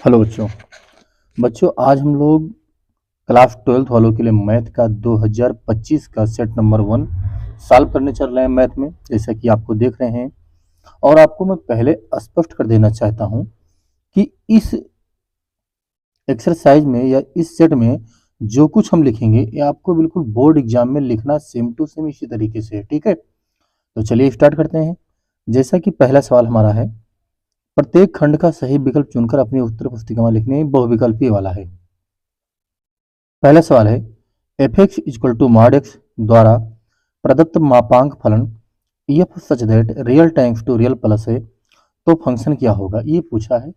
Hello बच्चों। आज हम लोग क्लास 12th वालों के लिए मैथ का 2025 का सेट नंबर 1 सॉल्व करने चल रहे हैं मैथ में, जैसा कि आपको देख रहे हैं। और आपको मैं पहले स्पष्ट कर देना चाहता हूं कि इस एक्सरसाइज में या इस सेट में जो कुछ हम लिखेंगे ये आपको बिल्कुल बोर्ड एग्जाम में लिखना सेम टू सेम इसी तरीके से है, ठीक है। तो चलिए स्टार्ट करते हैं। जैसा कि पहला सवाल हमारा है, प्रत्येक खंड का सही विकल्प चुनकर अपनी उत्तर पुस्तिका में लिखने बहुविकल्पीय वाला है। पहला सवाल है, f x equal to mod x द्वारा प्रदत्त मापांक फलन f such that real times to real plus है तो फंक्शन क्या होगा, ये पूछा है।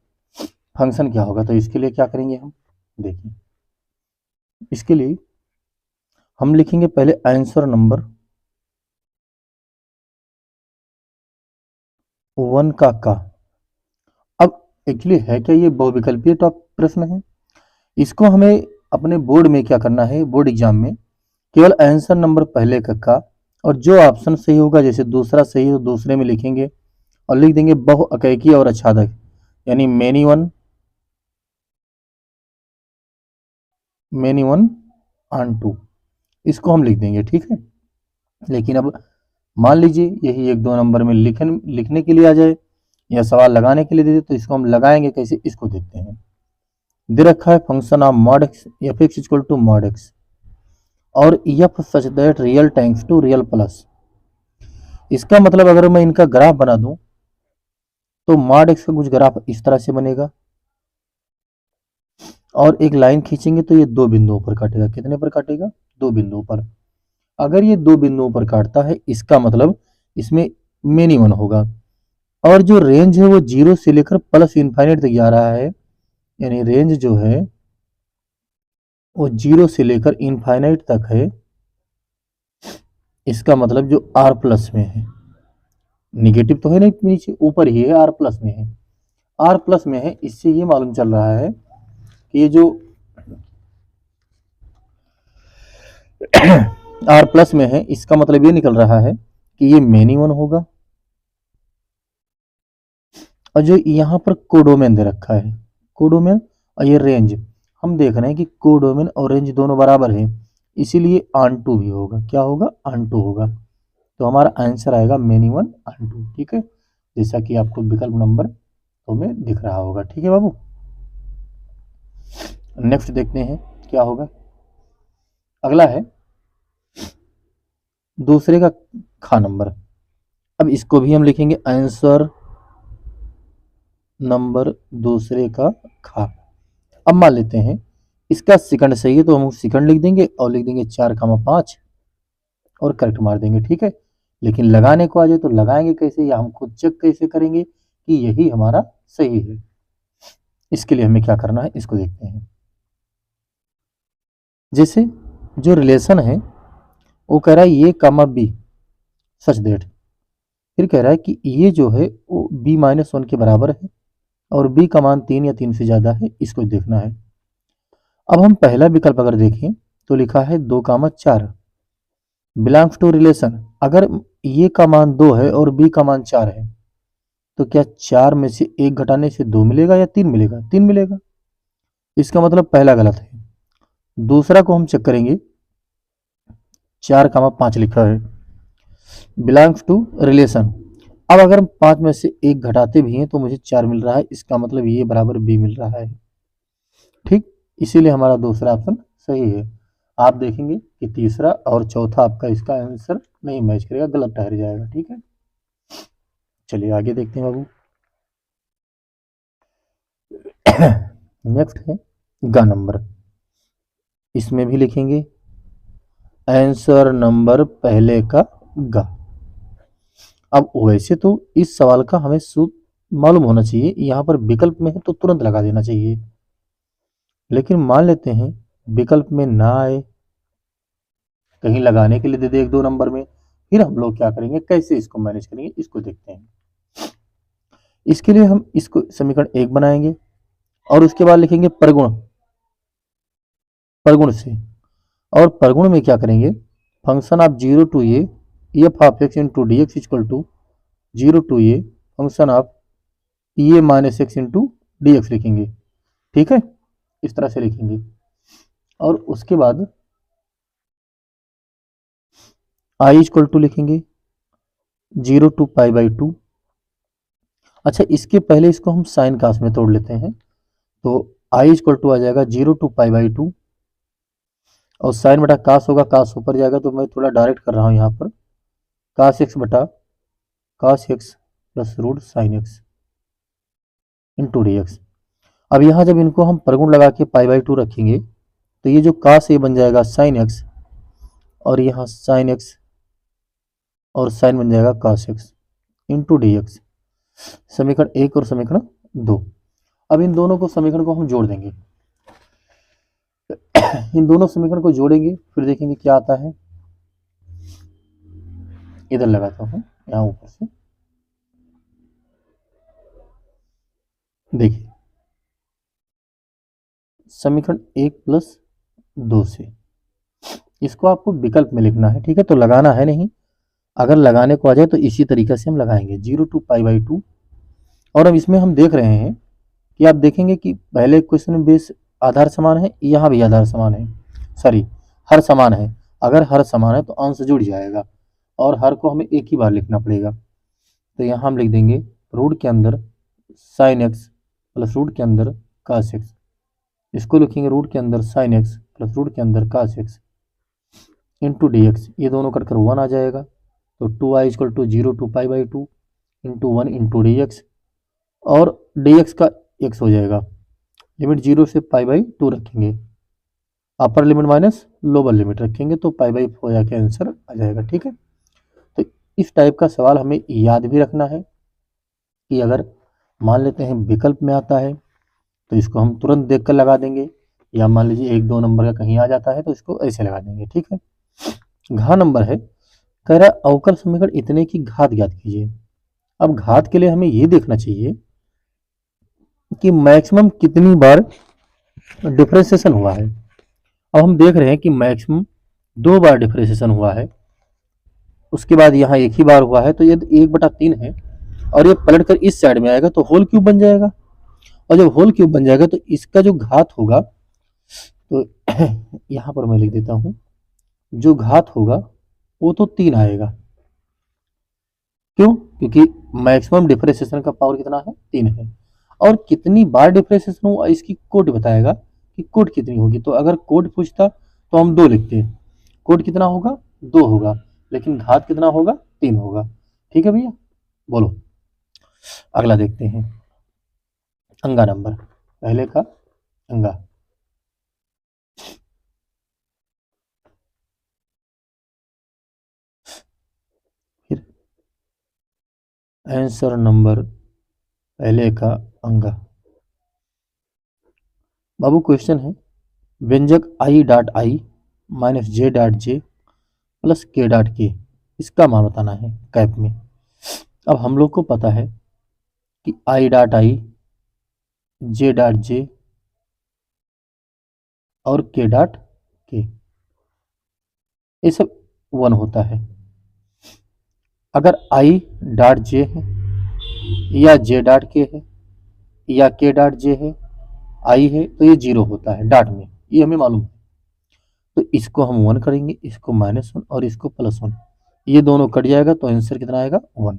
फंक्शन क्या होगा, तो इसके लिए क्या करेंगे हम, देखिए इसके लिए हम लिखेंगे पहले आंसर नंबर 1 का। अब एक्चुअली है क्या ये बहुविकल्पीय टॉप प्रश्न है, इसको हमें अपने बोर्ड में क्या करना है, बोर्ड एग्जाम में केवल आंसर नंबर पहले का और जो ऑप्शन सही होगा, जैसे दूसरा सही है तो दूसरे में लिखेंगे और लिख देंगे बहुअकैकी और आच्छादक, यानी मेनी वन ऑन टू, इसको हम लिख देंगे, ठीक है। लेकिन अब मान लीजिए यही 1-2 नंबर में लिखने के लिए आ जाए या सवाल लगाने के लिए दे दे, तो इसको हम लगाएंगे कैसे, इसको देखते हैं। दे रखा है function of mod X F x equal to mod X और F such that real times to real plus. इसका मतलब अगर मैं इनका ग्राफ बना दूं तो मॉड एक्स का कुछ ग्राफ इस तरह से बनेगा और एक लाइन खींचेंगे तो ये 2 बिंदुओं पर काटेगा। कितने पर काटेगा, 2 बिंदुओं पर। अगर ये 2 बिंदुओं पर काटता है, इसका मतलब इसमें मेनी वन होगा। और जो रेंज है वो 0 से लेकर प्लस इनफाइनाइट तक जा रहा है, यानी रेंज जो है वो 0 से लेकर इनफाइनाइट तक है। इसका मतलब जो आर प्लस में है, निगेटिव तो है नहीं, नीचे ऊपर ही है, आर प्लस में है। आर प्लस में है, इससे ये मालूम चल रहा है कि ये जो आर प्लस में है, इसका मतलब ये निकल रहा है कि ये मेनी वन होगा। और जो यहाँ पर कोडोमेन दे रखा है, कोडोमेन और ये रेंज, हम देख रहे हैं कि कोडोमेन और रेंज दोनों बराबर है, इसीलिए ऑन टू भी होगा। क्या होगा, ऑन टू होगा। तो हमारा आंसर आएगा मेनी वन ऑन टू, ठीक है, जैसा कि आपको विकल्प नंबर 2 में दिख रहा होगा, ठीक है बाबू। नेक्स्ट देखते हैं क्या होगा। अगला है दूसरे का खा नंबर। अब इसको भी हम लिखेंगे आंसर नंबर दूसरे का खा। अब मान लेते हैं इसका सेकंड सही है तो हम सेकंड लिख देंगे और लिख देंगे 4,5 और करेक्ट मार देंगे, ठीक है। लेकिन लगाने को आ जाए तो लगाएंगे कैसे, या हम खुद चेक कैसे करेंगे कि यही हमारा सही है। इसके लिए हमें क्या करना है, इसको देखते हैं। जैसे जो रिलेशन है वो कह रहा है ये कामा बी सच दैट, फिर कह रहा है कि ये जो है वो b-1 के बराबर है और b का मान 3 या 3 से ज़्यादा है, इसको देखना है। अब हम पहला विकल्प अगर देखें तो लिखा है 2,4 बिलोंग्स टू रिलेशन। अगर ये का मान 2 है और b का मान 4 है तो क्या 4 में से 1 घटाने से 2 मिलेगा या 3 मिलेगा, 3 मिलेगा। इसका मतलब पहला गलत है। दूसरा को हम चेक करेंगे, 4,5 लिखा है बिलोंग्स टू रिलेशन। अब अगर हम 5 में से 1 घटाते भी हैं तो मुझे 4 मिल रहा है, इसका मतलब ये बराबर b मिल रहा है, ठीक। इसीलिए हमारा दूसरा ऑप्शन सही है। आप देखेंगे कि तीसरा और चौथा आपका इसका आंसर नहीं मैच करेगा, गलत ठहर जाएगा, ठीक है। चलिए आगे देखते हैं बाबू। नेक्स्ट है गा नंबर। इसमें भी लिखेंगे आंसर नंबर पहले का गा। अब वैसे तो इस सवाल का हमें सूत्र मालूम होना चाहिए, यहाँ पर विकल्प में है तो तुरंत लगा देना चाहिए। लेकिन मान लेते हैं विकल्प में ना आए, कहीं लगाने के लिए दे दे 1-2 नंबर में, फिर हम लोग क्या करेंगे, कैसे इसको मैनेज करेंगे, इसको देखते हैं। इसके लिए हम इसको समीकरण 1 बनाएंगे और उसके बाद लिखेंगे परगुण, परगुण से। और परगुण में क्या करेंगे, function of 0 to a f of x into D x equal to 0 to a function of e a minus x into D x लिखेंगे। ठीक है, इस तरह से लिखेंगे। और उसके बाद आई इक्वल टू लिखेंगे 0 टू पाई बाई 2। अच्छा, इसके पहले इसको हम साइन कास में तोड़ लेते हैं, तो आई इक्वल टू आ जाएगा 0 टू पाई बाई 2, और साइन बटा कास होगा, कास ऊपर जाएगा, तो मैं थोड़ा डायरेक्ट कर रहा हूँ यहाँ पर, कास एक्स बटा cos X plus root sine X into D X. अब यहाँ जब इनको हम परगुण लगा के पाई बाई 2 रखेंगे, तो ये जो कास ये बन जाएगा साइन एक्स, और यहाँ साइन एक्स और साइन बन जाएगा कास एक्स इंटू डी एक्स। समीकरण 1 और समीकरण 2। अब इन दोनों को समीकरण को हम जोड़ देंगे, इन दोनों समीकरण को जोड़ेंगे, फिर देखेंगे क्या आता है। इधर लगाता हूँ यहाँ ऊपर से, देखिए समीकरण 1 प्लस 2 से, इसको आपको विकल्प में लिखना है, ठीक है, तो लगाना है नहीं, अगर लगाने को आ जाए तो इसी तरीके से हम लगाएंगे 0 टू पाई बाई 2। और अब इसमें हम देख रहे हैं कि आप देखेंगे कि पहले क्वेश्चन में बेस आधार समान है, यहाँ भी आधार समान है, सॉरी हर समान है। अगर हर समान है तो अंश जुड़ जाएगा, और हर को हमें एक ही बार लिखना पड़ेगा। तो यहाँ हम लिख देंगे रूट के अंदर साइन एक्स प्लस रूट के अंदर कास एक्स, इसको लिखेंगे रूट के अंदर साइन एक्स प्लस रूट के अंदर cos x into D x. ये दोनों कटकर 1 आ जाएगा, तो 2i equal to 0 to pi by 2 into 1 into D x, और डी एक्स का एक्स हो जाएगा, लिमिट 0 से पाई बाई 2 रखेंगे, upper limit minus lower limit रखेंगे, तो पाई बाई 4 जाके आंसर आ जाएगा, ठीक है। तो इस टाइप का सवाल हमें याद भी रखना है कि अगर मान लेते हैं विकल्प में आता है तो इसको हम तुरंत देख कर लगा देंगे, या मान लीजिए 1-2 नंबर का कहीं आ जाता है तो इसको ऐसे लगा देंगे, ठीक है। घ नंबर है, कह रहा अवकल समीकरण इतने की घात ज्ञात कीजिए। अब घात के लिए हमें ये देखना चाहिए कि मैक्सिमम कितनी बार डिफरेंशिएशन हुआ है। अब हम देख रहे हैं कि मैक्सिमम 2 बार डिफरेंशिएशन हुआ है, उसके बाद यहाँ 1 ही बार हुआ है, तो ये 1/3 है, और ये पलट कर इस साइड में आएगा तो होल क्यूब बन जाएगा, और जब होल क्यूब बन जाएगा तो इसका जो घात होगा, तो यहाँ पर मैं लिख देता हूँ, जो घात होगा वो तो 3 आएगा। क्यों? क्योंकि मैक्सिमम डिफरेंशिएशन का पावर कितना है, 3 है, और कितनी बार डिफरेंशिएशन हुआ इसकी कोड बताएगा कि कोड कितनी होगी। तो अगर कोड पूछता तो हम 2 लिखते हैं, कोड कितना होगा, 2 होगा, लेकिन घात कितना होगा, 3 होगा, ठीक है भैया। बोलो अगला देखते हैं, अंगा नंबर, पहले का अंगा। फिर आंसर नंबर पहले का अंगा। बाबू क्वेश्चन है, व्यंजक I dot I minus J dot J plus के डॉट के, इसका मान बताना है कैप में। अब हम लोग को पता है कि I dot I, J dot J और के डॉट के, ये सब 1 होता है। अगर आई डॉट जे है या जे डॉट के है या के डॉट जे है, आई है, तो ये 0 होता है डॉट में, ये हमें मालूम है। तो इसको हम 1 करेंगे, इसको -1 और इसको +1, ये दोनों कट जाएगा तो आंसर कितना आएगा, 1।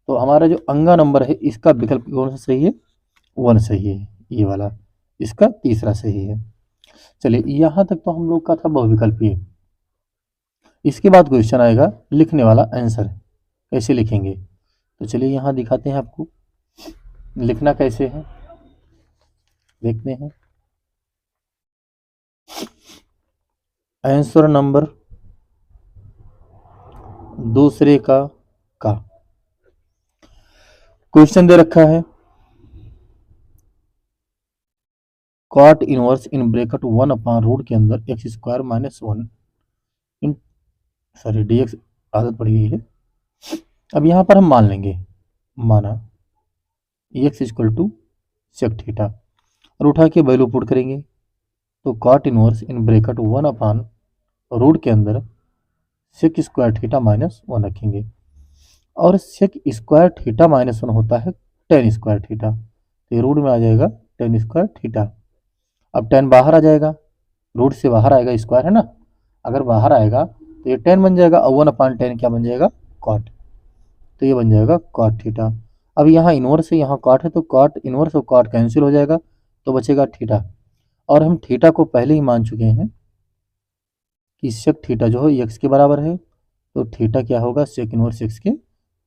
तो हमारा जो अंगा नंबर है इसका विकल्प कौन सा सही है, 1 सही है, ये वाला इसका तीसरा सही है। चलिए यहाँ तक तो हम लोग का था बहुविकल्पीय। इसके बाद क्वेश्चन आएगा लिखने वाला आंसर कैसे लिखेंगे। तो चलिए यहाँ दिखाते हैं आपको लिखना कैसे है, देखते हैं। आंसर नंबर दूसरे का क्वेश्चन दे रखा है, cot inverse in bracket 1 upon root के अंदर x square -1 in sorry dx, आदत पड़ गई है। अब यहाँ पर हम मान लेंगे, माना x equal to sec theta, और उठा के वैल्यू पुट करेंगे, तो cot inverse in bracket 1 upon root के अंदर सेक स्क्वायर थीटा -1 रखेंगे, और सेक स्क्वायर थीटा -1 होता है tan स्क्वायर थीटा, तो ये रूट में आ जाएगा tan स्क्वायर थीटा। अब टेन बाहर आ जाएगा, रूट से बाहर आएगा, स्क्वायर है ना, अगर बाहर आएगा तो ये टेन बन जाएगा और 1/10 क्या बन जाएगा, कॉट। तो ये बन जाएगा कॉट थीटा। अब यहाँ इनवर्स है, यहाँ कॉट है, तो कॉट इनवर्स और कॉट कैंसिल हो जाएगा, तो बचेगा थीटा। और हम थीटा को पहले ही मान चुके हैं कि सेक थीटा जो है एक्स के बराबर है, तो थीटा क्या होगा, सेक इनवर्स एक्स के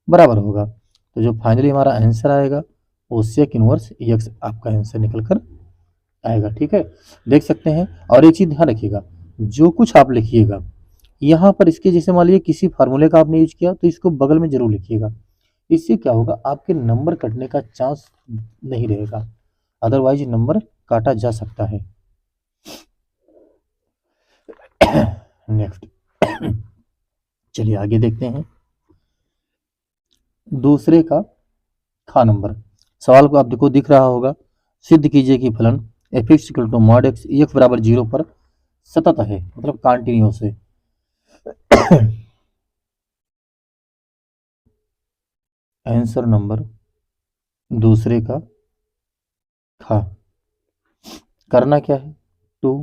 बराबर होगा। तो जो फाइनली हमारा आंसर आएगा वो सेक इनवर्स एक्स आपका आंसर निकल कर आएगा। ठीक है, देख सकते हैं। और एक चीज़ ध्यान रखिएगा, जो कुछ आप लिखिएगा यहाँ पर इसके जैसे मान लीजिए किसी फार्मूले का आपने यूज किया तो इसको बगल में जरूर लिखिएगा। इससे क्या होगा, आपके नंबर कटने का चांस नहीं रहेगा, अदरवाइज नंबर काटा जा सकता है। नेक्स्ट चलिए आगे देखते हैं। दूसरे का खा नंबर सवाल को आप देखो दिख रहा होगा, सिद्ध कीजिए कि फलन f x equal to mod x x बराबर 0 पर सतत है, मतलब कॉन्टिन्यूस है। आंसर नंबर दूसरे का खा, करना क्या है, टू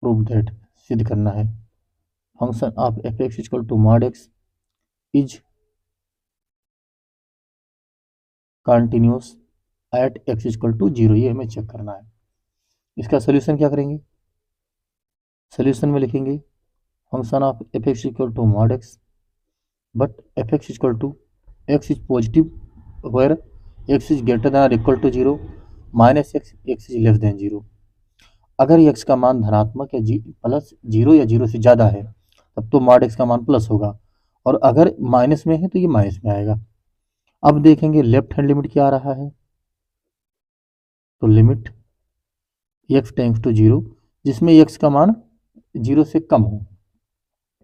प्रूव दैट, सिद्ध करना है function of F x equal to mod x is continuous at x equal to 0, ये हमें चेक करना है। इसका सोल्यूशन क्या करेंगे, सोल्यूशन में लिखेंगे function of F x equal to mod X, but F x equal to X is positive where X is greater than और equal to 0 minus X X is less than 0। अगर x का मान धनात्मक या plus 0 या 0 से ज़्यादा है तब तो मॉड एक्स का मान प्लस होगा, और अगर माइनस में है तो ये माइनस में आएगा। अब देखेंगे लेफ्ट हैंड लिमिट क्या आ रहा है, तो लिमिट एक्स टेंड्स टू 0, जिसमें एक्स का मान 0 से कम हो,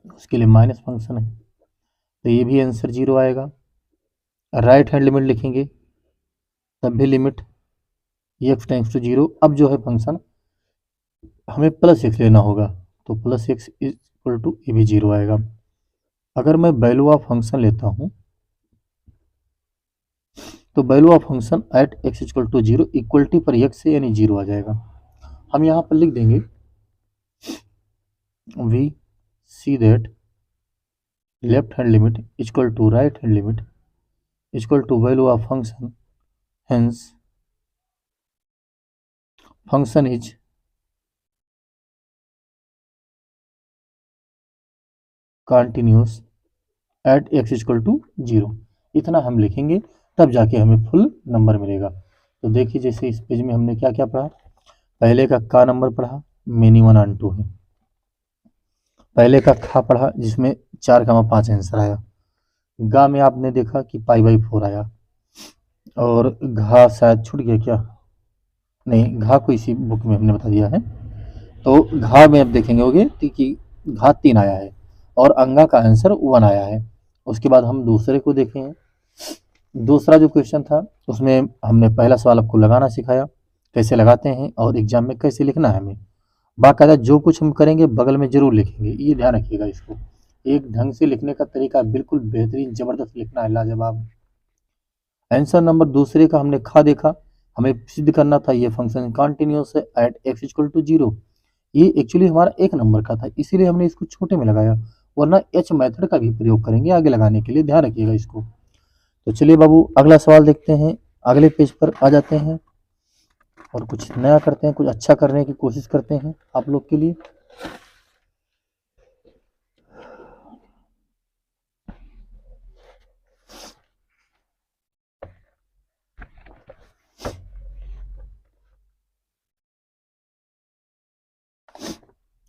उसके लिए माइनस फंक्शन है, तो ये भी आंसर 0 आएगा। राइट हैंड लिमिट लिखेंगे तब भी लिमिट एक्स टेंड्स टू 0। अब जो है फंक्शन हमें प्लस एक्स लेना होगा, तो प्लस एक्स इक्वल टू ये भी 0 आएगा। अगर मैं वैल्यू ऑफ फंक्शन लेता हूँ तो value of function at x equal to 0 equality पर एक्स से यानी 0 आ जाएगा। हम यहाँ पर लिख देंगे we see that left hand limit equal to right hand limit equal to value of function, hence function is continuous at x equal to 0। इतना हम लिखेंगे तब जाके हमें फुल नंबर मिलेगा। तो देखिए जैसे इस पेज में हमने क्या क्या पढ़ा, पहले का नंबर पढ़ा, मेनी 1 और 2 है। पहले का खा पढ़ा जिसमें 4,5 आंसर आया। गा में आपने देखा कि पाई/4 आया, और घा शायद छूट गया क्या, नहीं घा को इसी बुक में हमने बता दिया है। तो घा में अब देखेंगे होगे कि घा 3 आया है और अंगा का आंसर 1 आया है। उसके बाद हम दूसरे को देखें, दूसरा जो क्वेश्चन था उसमें हमने पहला सवाल आपको लगाना सिखाया, कैसे लगाते हैं और एग्जाम में कैसे लिखना है हमें। बाकायदा जो कुछ हम करेंगे बगल में जरूर लिखेंगे, ये ध्यान रखिएगा। इसको एक ढंग से लिखने का तरीका बिल्कुल बेहतरीन जबरदस्त लिखना है, लाजवाब। आंसर नंबर दूसरे का हमने खा देखा, हमें सिद्ध करना था ये फंक्शन कंटिन्यूअस है एट एक्स इक्वल टू 0। ये एक्चुअली हमारा एक नंबर का था, इसीलिए हमने इसको छोटे में लगाया, वरना एच मेथड का भी प्रयोग करेंगे आगे लगाने के लिए, ध्यान रखिएगा इसको। तो चलिए बाबू अगला सवाल देखते हैं, अगले पेज पर आ जाते हैं और कुछ नया करते हैं, कुछ अच्छा करने की कोशिश करते हैं आप लोग के लिए।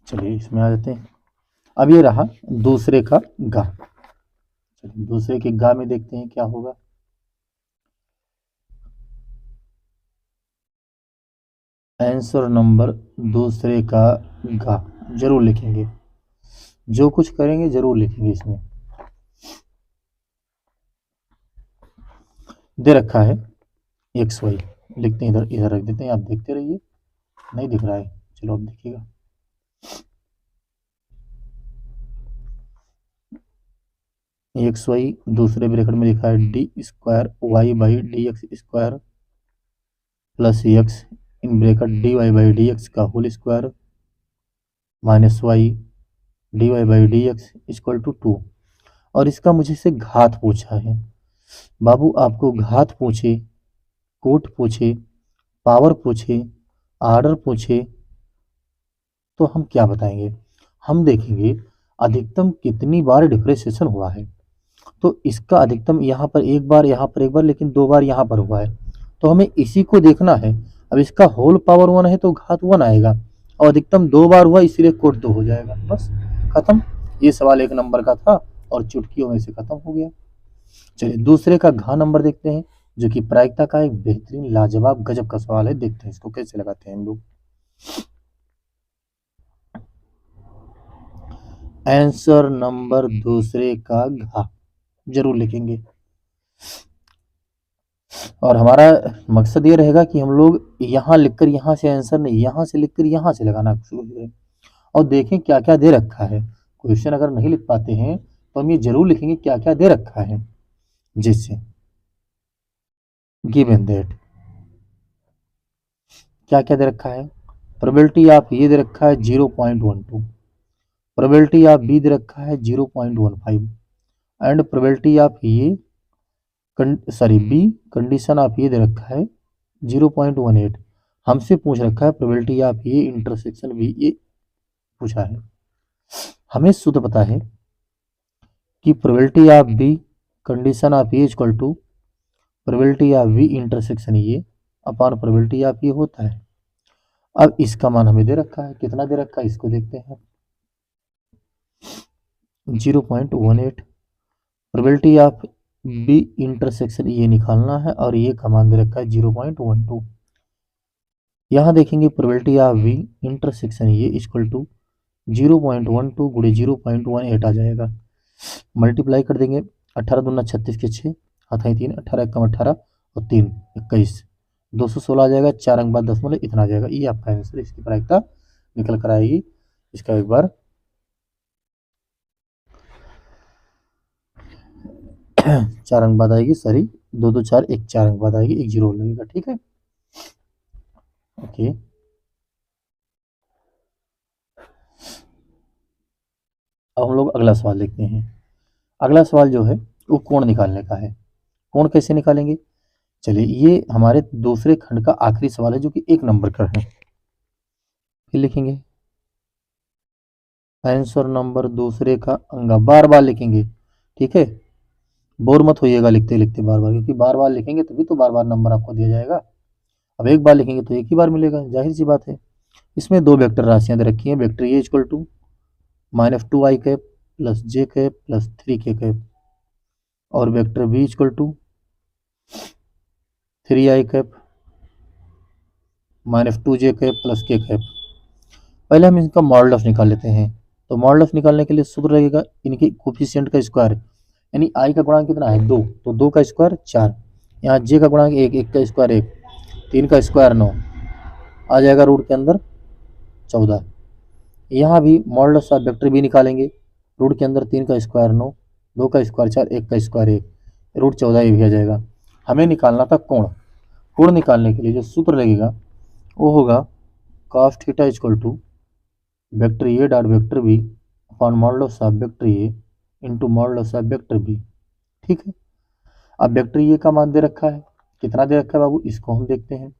चलिए इसमें आ जाते हैं। अब ये रहा दूसरे का गा, चलिए दूसरे के गा में देखते हैं क्या होगा। आंसर नंबर दूसरे का गा जरूर लिखेंगे, जो कुछ करेंगे जरूर लिखेंगे। इसमें दे रखा है एक्स वाई, लिखते हैं इधर, इधर रख देते हैं, आप देखते रहिए। नहीं दिख रहा है, चलो अब देखिएगा। एक्स वाई दूसरे ब्रैकेट में लिखा है D square Y by D X square plus X in bracket dy by D x का whole square minus Y dy by D x equal to 2। और इसका मुझे से घात पूछा है। बाबू आपको घात पूछे, कोट पूछे, पावर पूछे, आर्डर पूछे तो हम क्या बताएंगे? हम देखेंगे अधिकतम कितनी बार डिफरेंशिएशन हुआ है। तो इसका अधिकतम यहाँ पर एक बार, यहाँ पर एक बार, लेकिन 2 बार यहाँ पर हुआ है, तो हमें इसी को देखना है। अब इसका होल पावर 1 है तो घात 1 आएगा, और अधिकतम 2 बार हुआ इसलिए कोट 2 हो जाएगा। बस खत्म। ये सवाल 1 नंबर का था और चुटकियों में से खत्म हो गया। चलिए दूसरे का घ नंबर देखते हैं, जो कि प्रायिकता का एक बेहतरीन लाजवाब गजब का सवाल है। देखते हैं इसको कैसे लगाते हैं हम लोग। आंसर नंबर दूसरे का घ जरूर लिखेंगे, और हमारा मकसद ये रहेगा कि हम लोग यहाँ लिखकर यहाँ से आंसर नहीं, यहाँ से लिखकर यहाँ से लगाना शुरू करें, और देखें क्या क्या दे रखा है। क्वेश्चन अगर नहीं लिख पाते हैं तो हम ये जरूर लिखेंगे क्या क्या दे रखा है। जैसे गिवन दैट, क्या क्या दे रखा है? प्रोबेबिलिटी ऑफ ये दे रखा है 0.12, प्रोबेबिलिटी ऑफ बी दे रखा है 0.15, and probability of A B condition of A दे रखा है 0.18। हमसे पूछ रखा है probability of A intersection B, ये पूछा है। हमें शुद्ध पता है कि probability of B condition of A equal to probability of B intersection A upon probability of A होता है। अब इसका मान हमें दे रखा है, कितना दे रखा है इसको देखते हैं। 0.18 प्रोबेबिलिटी ऑफ बी इंटरसेक्शन ये निकालना है, और ये का मान दे रखा है 0.12। यहाँ देखेंगे प्रोबेबिलिटी ऑफ बी इंटरसेक्शन ये इक्वल टू 0.12 गुणे 0.18 आ जाएगा। मल्टीप्लाई कर देंगे, 18 दूना 36 के 6 हाथाई 3, 18 कम 18 और 3 21, 216 आ जाएगा। 4 अंक बाद 10 इतना आ जाएगा। ये आपका आंसर, इसकी प्रायिकता निकल कर आएगी। इसका एक बार 4 अंक बाद आएगी, सॉरी 2 2 4 1 4 अंक बाद आएगी, 1 0 लगेगा। ठीक है, ओके। अब हम लोग अगला सवाल देखते हैं। अगला सवाल जो है वो कोण निकालने का है। कोण कैसे निकालेंगे? चलिए, ये हमारे दूसरे खंड का आखिरी सवाल है, जो कि 1 नंबर का है। फिर लिखेंगे आंसर नंबर दूसरे का अंगा, बार बार लिखेंगे। ठीक है, बोर मत होइएगा लिखते लिखते बार बार, क्योंकि बार बार लिखेंगे तभी तो बार बार नंबर आपको दिया जाएगा। अब एक बार लिखेंगे तो एक ही बार मिलेगा, जाहिर सी बात है। इसमें 2 वेक्टर राशियां दे रखी हैं। Vector A equal to -2i cap plus J cap plus 3k cap, और vector B equal to 3i cap -2j cap plus k cap. पहले हम इनका मॉडुलस निकाल लेते हैं। तो मॉडुलस निकालने के लिए सूत्र लगेगा इनके कोफिशिएंट का स्क्वायर, यानी i का गुणांक कितना है 2, तो 2 का स्क्वायर 4, यहाँ j का गुणांक 1, 1 का स्क्वायर 1, 3 का स्क्वायर 9 आ जाएगा, रूट के अंदर 14। यहाँ भी मॉडुलस ऑफ वेक्टर बी निकालेंगे, रूट के अंदर 3 का स्क्वायर 9, 2 का स्क्वायर 4, 1 का स्क्वायर 1, रूट 14 ये भी आ जाएगा। हमें निकालना था कोण। कोण निकालने के लिए जो सूत्र लगेगा वो होगा cos theta equal to vector A dot vector B upon modulus of vector A into modulus of vector B. ठीक है, अब वेक्टर ए का मान दे रखा है, कितना दे रखा है बाबू, इसको हम देखते हैं।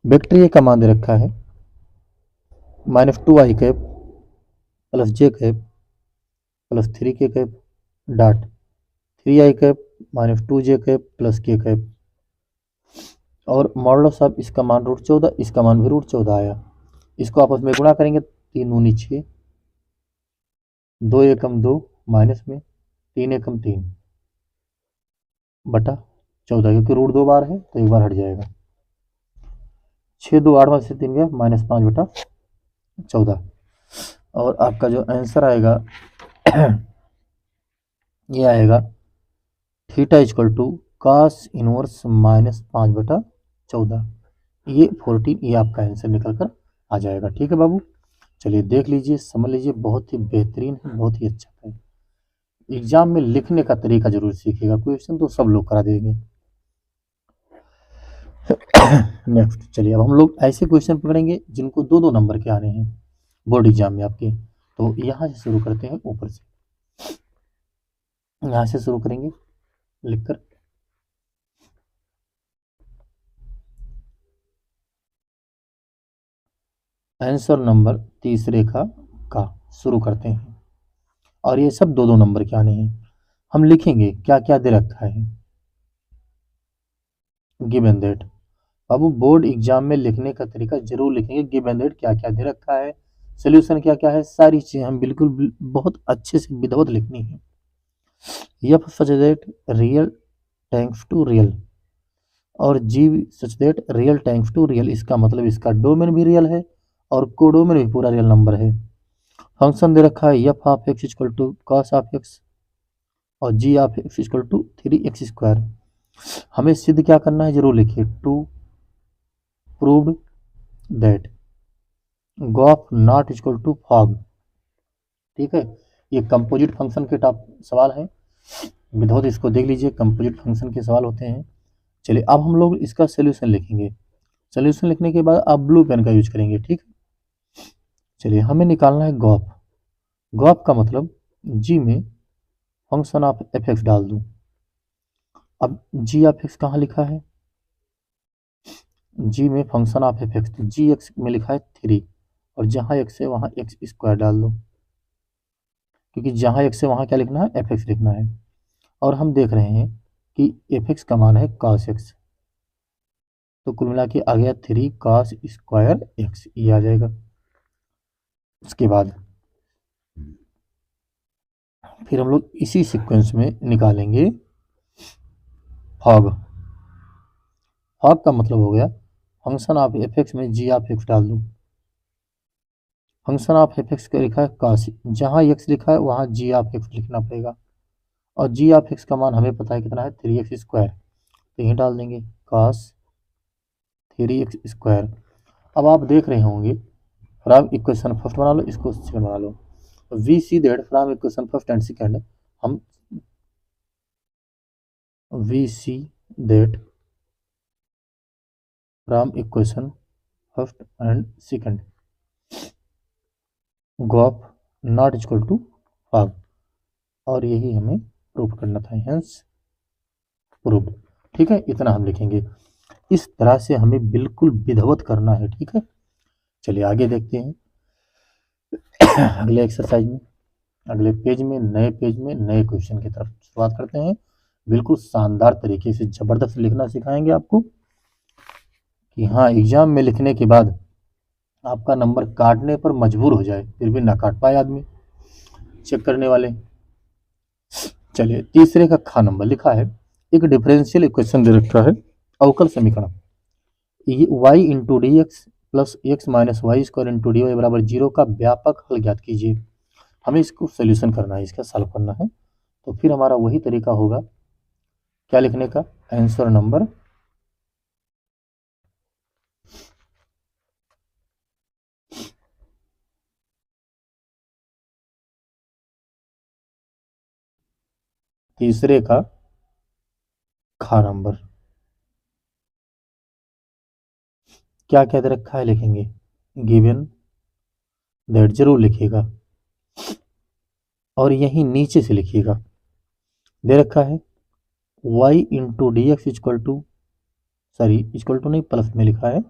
वेक्टर ए का मान दे रखा है -2i cap plus J cap plus 3k cap dot 3i cap -2j cap plus k cap, और मॉडुलस ऑफ इसका मान √14, इसका मान भी √14 आया। इसको आपस में गुणा करेंगे, 3 दूनी 6, 2 एकम 2 माइनस में 3 एकम 3 बटा 14, क्योंकि रूट 2 बार है तो एक बार हट जाएगा। 6 2 8 में से 3 गया, -5 बटा 14। और आपका जो आंसर आएगा ये आएगा theta equal to cos inverse -5 बटा 14, ये 14, ये आपका आंसर निकल कर आ जाएगा। ठीक है बाबू, चलिए देख लीजिए, समझ लीजिए, बहुत ही बेहतरीन है, बहुत ही अच्छा है। एग्जाम में लिखने का तरीका जरूर सीखिएगा, क्वेश्चन तो सब लोग करा देंगे। नेक्स्ट चलिए, अब हम लोग ऐसे क्वेश्चन पकड़ेंगे जिनको 2-2 नंबर के आने हैं बोर्ड एग्जाम में आपके। तो यहाँ से शुरू करते हैं, ऊपर से यहाँ से शुरू करेंगे लिखकर। आंसर नंबर तीसरे का शुरू करते हैं, और ये सब 2-2 नंबर के आने हैं। हम लिखेंगे क्या क्या दे रखा है, given that. Babu board exam में लिखने का तरीका जरूर लिखेंगे, गिवन दैट क्या क्या दे रखा है, सोल्यूशन क्या क्या है, सारी चीजें हम बिल्कुल बहुत अच्छे से विधिवत लिखनी है। F such that real tanks to real, और G such that real tanks to real, इसका मतलब इसका डोमेन भी रियल है और कोडोमेन भी पूरा रियल नंबर है। फंक्शन दे रखा है F of X equal to cos of X और G of X equal to 3x²। हमें सिद्ध क्या करना है, जरूर लिखिए, to proved that gof not equal to fog. ठीक है, ये कंपोजिट फंक्शन के टॉप सवाल है, विदाउट इसको देख लीजिए, कंपोजिट फंक्शन के सवाल होते हैं। चलिए अब हम लोग इसका सोल्यूशन लिखेंगे। सोल्यूशन लिखने के बाद आप ब्लू पेन का यूज करेंगे, ठीक है। चलिए हमें निकालना है गॉफ। गॉफ का मतलब जी में फंक्शन ऑफ एफ एक्स डाल दूं। अब जी ऑफ एक्स कहाँ लिखा है, जी में function of F x, g x में लिखा है 3, और जहाँ एक्स है वहाँ x² डाल दो, क्योंकि जहाँ एक्स है वहाँ क्या लिखना है, एफ एक्स लिखना है। और हम देख रहे हैं कि एफ एक्स का मान है cos x, तो कुल मिला के आ गया 3 cos² x, ये आ जाएगा। उसके बाद फिर हम लोग इसी सीक्वेंस में निकालेंगे फॉग। फॉग का मतलब हो गया फंक्शन ऑफ एफ एक्स में जी ऑफ एक्स डाल दूँ। फंक्शन ऑफ एफ एक्स का लिखा है cos, जहाँ एक्स लिखा है वहाँ जी ऑफ एक्स लिखना पड़ेगा, और जी ऑफ एक्स का मान हमें पता है कितना है, 3x², तो यहीं डाल देंगे cos 3x²। अब आप देख रहे होंगे, फ्रॉम इक्वेशन फर्स्ट बना लो, इसको सेकंड बना लो। We see that from equation first and second, हम we see that from equation first and second gof not equal to fog, और यही हमें प्रूव करना था, हेंस प्रूव्ड। ठीक है, इतना हम लिखेंगे। इस तरह से हमें बिल्कुल विधिवत करना है, ठीक है। चलिए आगे देखते हैं अगले एक्सरसाइज में, अगले पेज में, नए पेज में नए क्वेश्चन की तरफ शुरुआत करते हैं। बिल्कुल शानदार तरीके से जबरदस्त लिखना सिखाएंगे आपको, कि हाँ एग्जाम में लिखने के बाद आपका नंबर काटने पर मजबूर हो जाए, फिर भी ना काट पाए आदमी, चेक करने वाले। चलिए तीसरे का खा नंबर लिखा है, एक डिफरेंशियल इक्वेशन दे रखा है, अवकल समीकरण, y into D x plus x minus y square into d y बराबर 0 का व्यापक हल ज्ञात कीजिए। हमें इसको सोल्यूशन करना है, इसका सॉल्व करना है। तो फिर हमारा वही तरीका होगा क्या लिखने का, आंसर नंबर तीसरे का खा नंबर। क्या क्या दे रखा है लिखेंगे, गिवन दैट जरूर लिखिएगा, और यहीं नीचे से लिखिएगा, दे रखा है y into D x equal to, sorry equal to नहीं, प्लस में लिखा है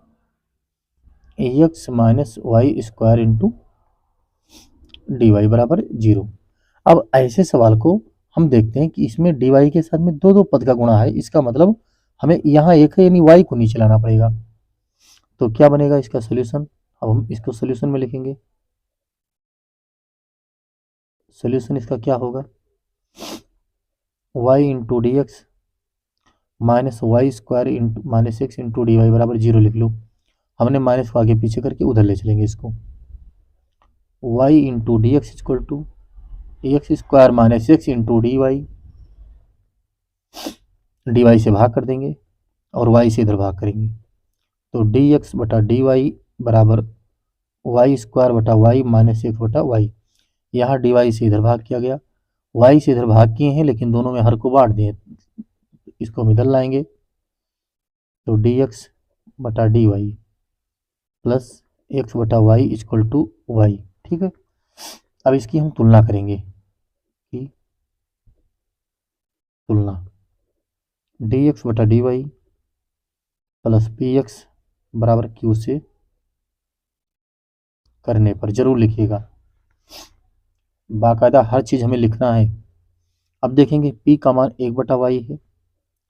x minus y square into d y बराबर 0। अब ऐसे सवाल को हम देखते हैं कि इसमें डी वाई के साथ में दो दो पद का गुणा है, इसका मतलब हमें यहाँ एक है, यानी y को नीचे लाना पड़ेगा। तो क्या बनेगा इसका सोल्यूशन, अब हम इसको सोल्यूशन में लिखेंगे। सोल्यूशन इसका क्या होगा, y into D x minus y square into minus x into d y बराबर 0 लिख लो। हमने माइनस को आगे पीछे करके उधर ले चलेंगे इसको, y into D x equal to x square minus x into d y से भाग कर देंगे और y से इधर भाग करेंगे, तो डी एक्स बटा डी वाई बराबर वाई स्क्वायर बटा वाई माइनस एक्स बटा वाई। यहाँ डी वाई से इधर भाग किया गया, y से इधर भाग किए हैं, लेकिन दोनों में हर को बांट दिए, इसको हम इधर लाएंगे, तो dx बटा dy प्लस x बटा वाई इक्वल टू वाई। ठीक है, अब इसकी हम तुलना करेंगे कि तुलना dx बटा dy प्लस px बराबर q से करने पर जरूर लिखिएगा, बाकायदा हर चीज़ हमें लिखना है। अब देखेंगे p का मान 1/y है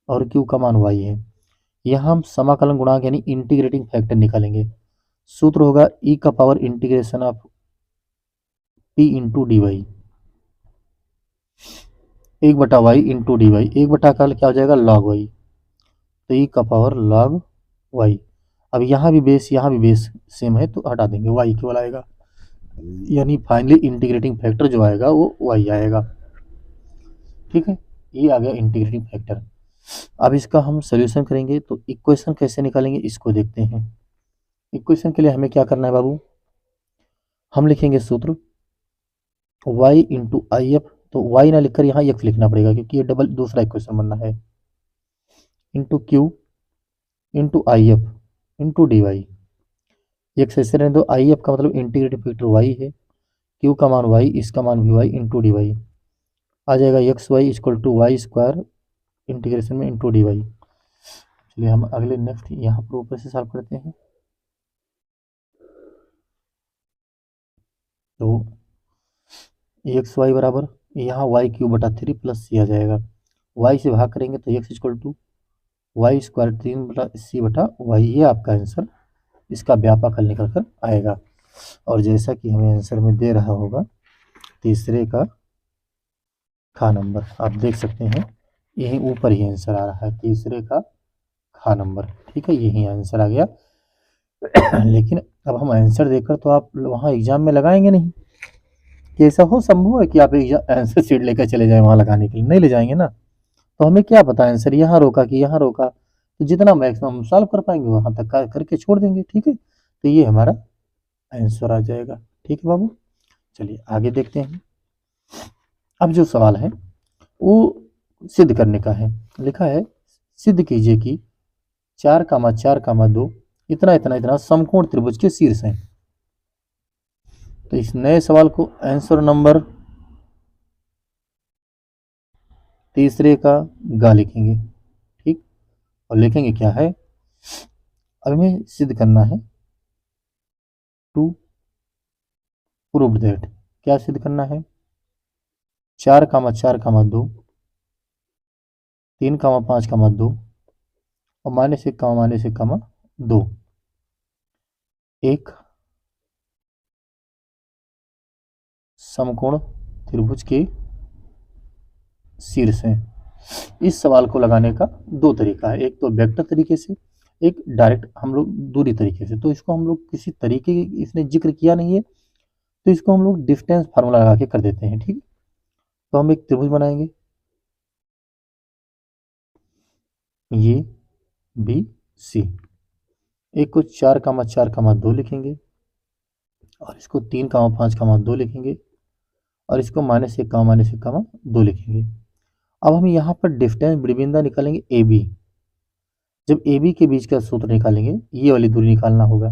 और q का मान y है। यहाँ हम समाकलन गुणांक यानी इंटीग्रेटिंग फैक्टर निकालेंगे। सूत्र होगा e का power integration of p into d y, 1/y into d y, 1 का क्या हो जाएगा log y, तो e का पावर log y। अब यहाँ भी बेस सेम है तो हटा देंगे, y केवल आएगा, यानी फाइनली इंटीग्रेटिंग फैक्टर जो आएगा वो y आएगा। ठीक है, ये आ गया इंटीग्रेटिंग फैक्टर। अब इसका हम सोल्यूशन करेंगे तो इक्वेशन कैसे निकालेंगे इसको देखते हैं। इक्वेशन के लिए हमें क्या करना है बाबू, हम लिखेंगे सूत्र y इंटू आई एफ, तो y ना लिखकर यहाँ x लिखना पड़ेगा क्योंकि ये डबल दूसरा इक्वेशन बनना है, into q into I F into d y. एक ऐसे रहने दो, आई एफ का मतलब इंटीग्रेटिव फैक्टर y है, q का मान y, इसका मान भी y इंटू डी वाई आ जाएगा, x y equal to y square integration में इंटू डी वाई। चलिए हम अगले नेक्स्ट यहाँ पर ऊपर से सॉल्व करते हैं। तो एक्स वाई बराबर यहाँ वाई क्यू बटा 3 प्लस सी आ जाएगा, वाई से भाग करेंगे तो x equal to y square 3 बटा सी बटा वाई, ये आपका आंसर इसका व्यापक हल निकल कर आएगा। और जैसा कि हमें आंसर में दे रहा होगा तीसरे का खा नंबर, आप देख सकते हैं यहीं ऊपर ही आंसर आ रहा है, तीसरे का खा नंबर। ठीक है, यही आंसर आ गया। लेकिन अब हम आंसर देखकर तो आप वहाँ एग्जाम में लगाएंगे नहीं, कि ऐसा हो संभव है कि आप आंसर शीट लेकर चले जाएं वहाँ लगाने के लिए, नहीं ले जाएंगे ना। तो हमें क्या पता आंसर यहाँ रोका कि यहाँ रोका, तो जितना मैक्सिमम हम सॉल्व कर पाएंगे वहाँ तक करके छोड़ देंगे। ठीक है, तो ये हमारा आंसर आ जाएगा। ठीक है बाबू, चलिए आगे देखते हैं। अब जो सवाल है वो सिद्ध करने का है, लिखा है सिद्ध कीजिए कि 4,4,2 इतना इतना इतना समकोण त्रिभुज के शीर्ष हैं। तो इस नए सवाल को आंसर नंबर तीसरे का गा लिखेंगे। ठीक, और लिखेंगे क्या है, अब हमें सिद्ध करना है टू प्रूव दैट, क्या सिद्ध करना है, 4,4,2 3,5,2 और -1,-1,2 एक समकोण त्रिभुज के शीर्ष हैं। इस सवाल को लगाने का दो तरीका है, एक तो वेक्टर तरीके से, एक डायरेक्ट हम लोग दूरी तरीके से। तो इसको हम लोग किसी तरीके इसने जिक्र किया नहीं है तो इसको हम लोग डिस्टेंस फार्मूला लगा के कर देते हैं। ठीक, तो हम एक त्रिभुज बनाएंगे, ये बी सी, एक को 4,4,2 लिखेंगे और इसको 3,5,2 लिखेंगे और इसको -1,-1,2 लिखेंगे। अब हम यहाँ पर डिस्टेंस बिटवीन द निकालेंगे ए बी। जब ए बी के बीच का सूत्र निकालेंगे, ये वाली दूरी निकालना होगा,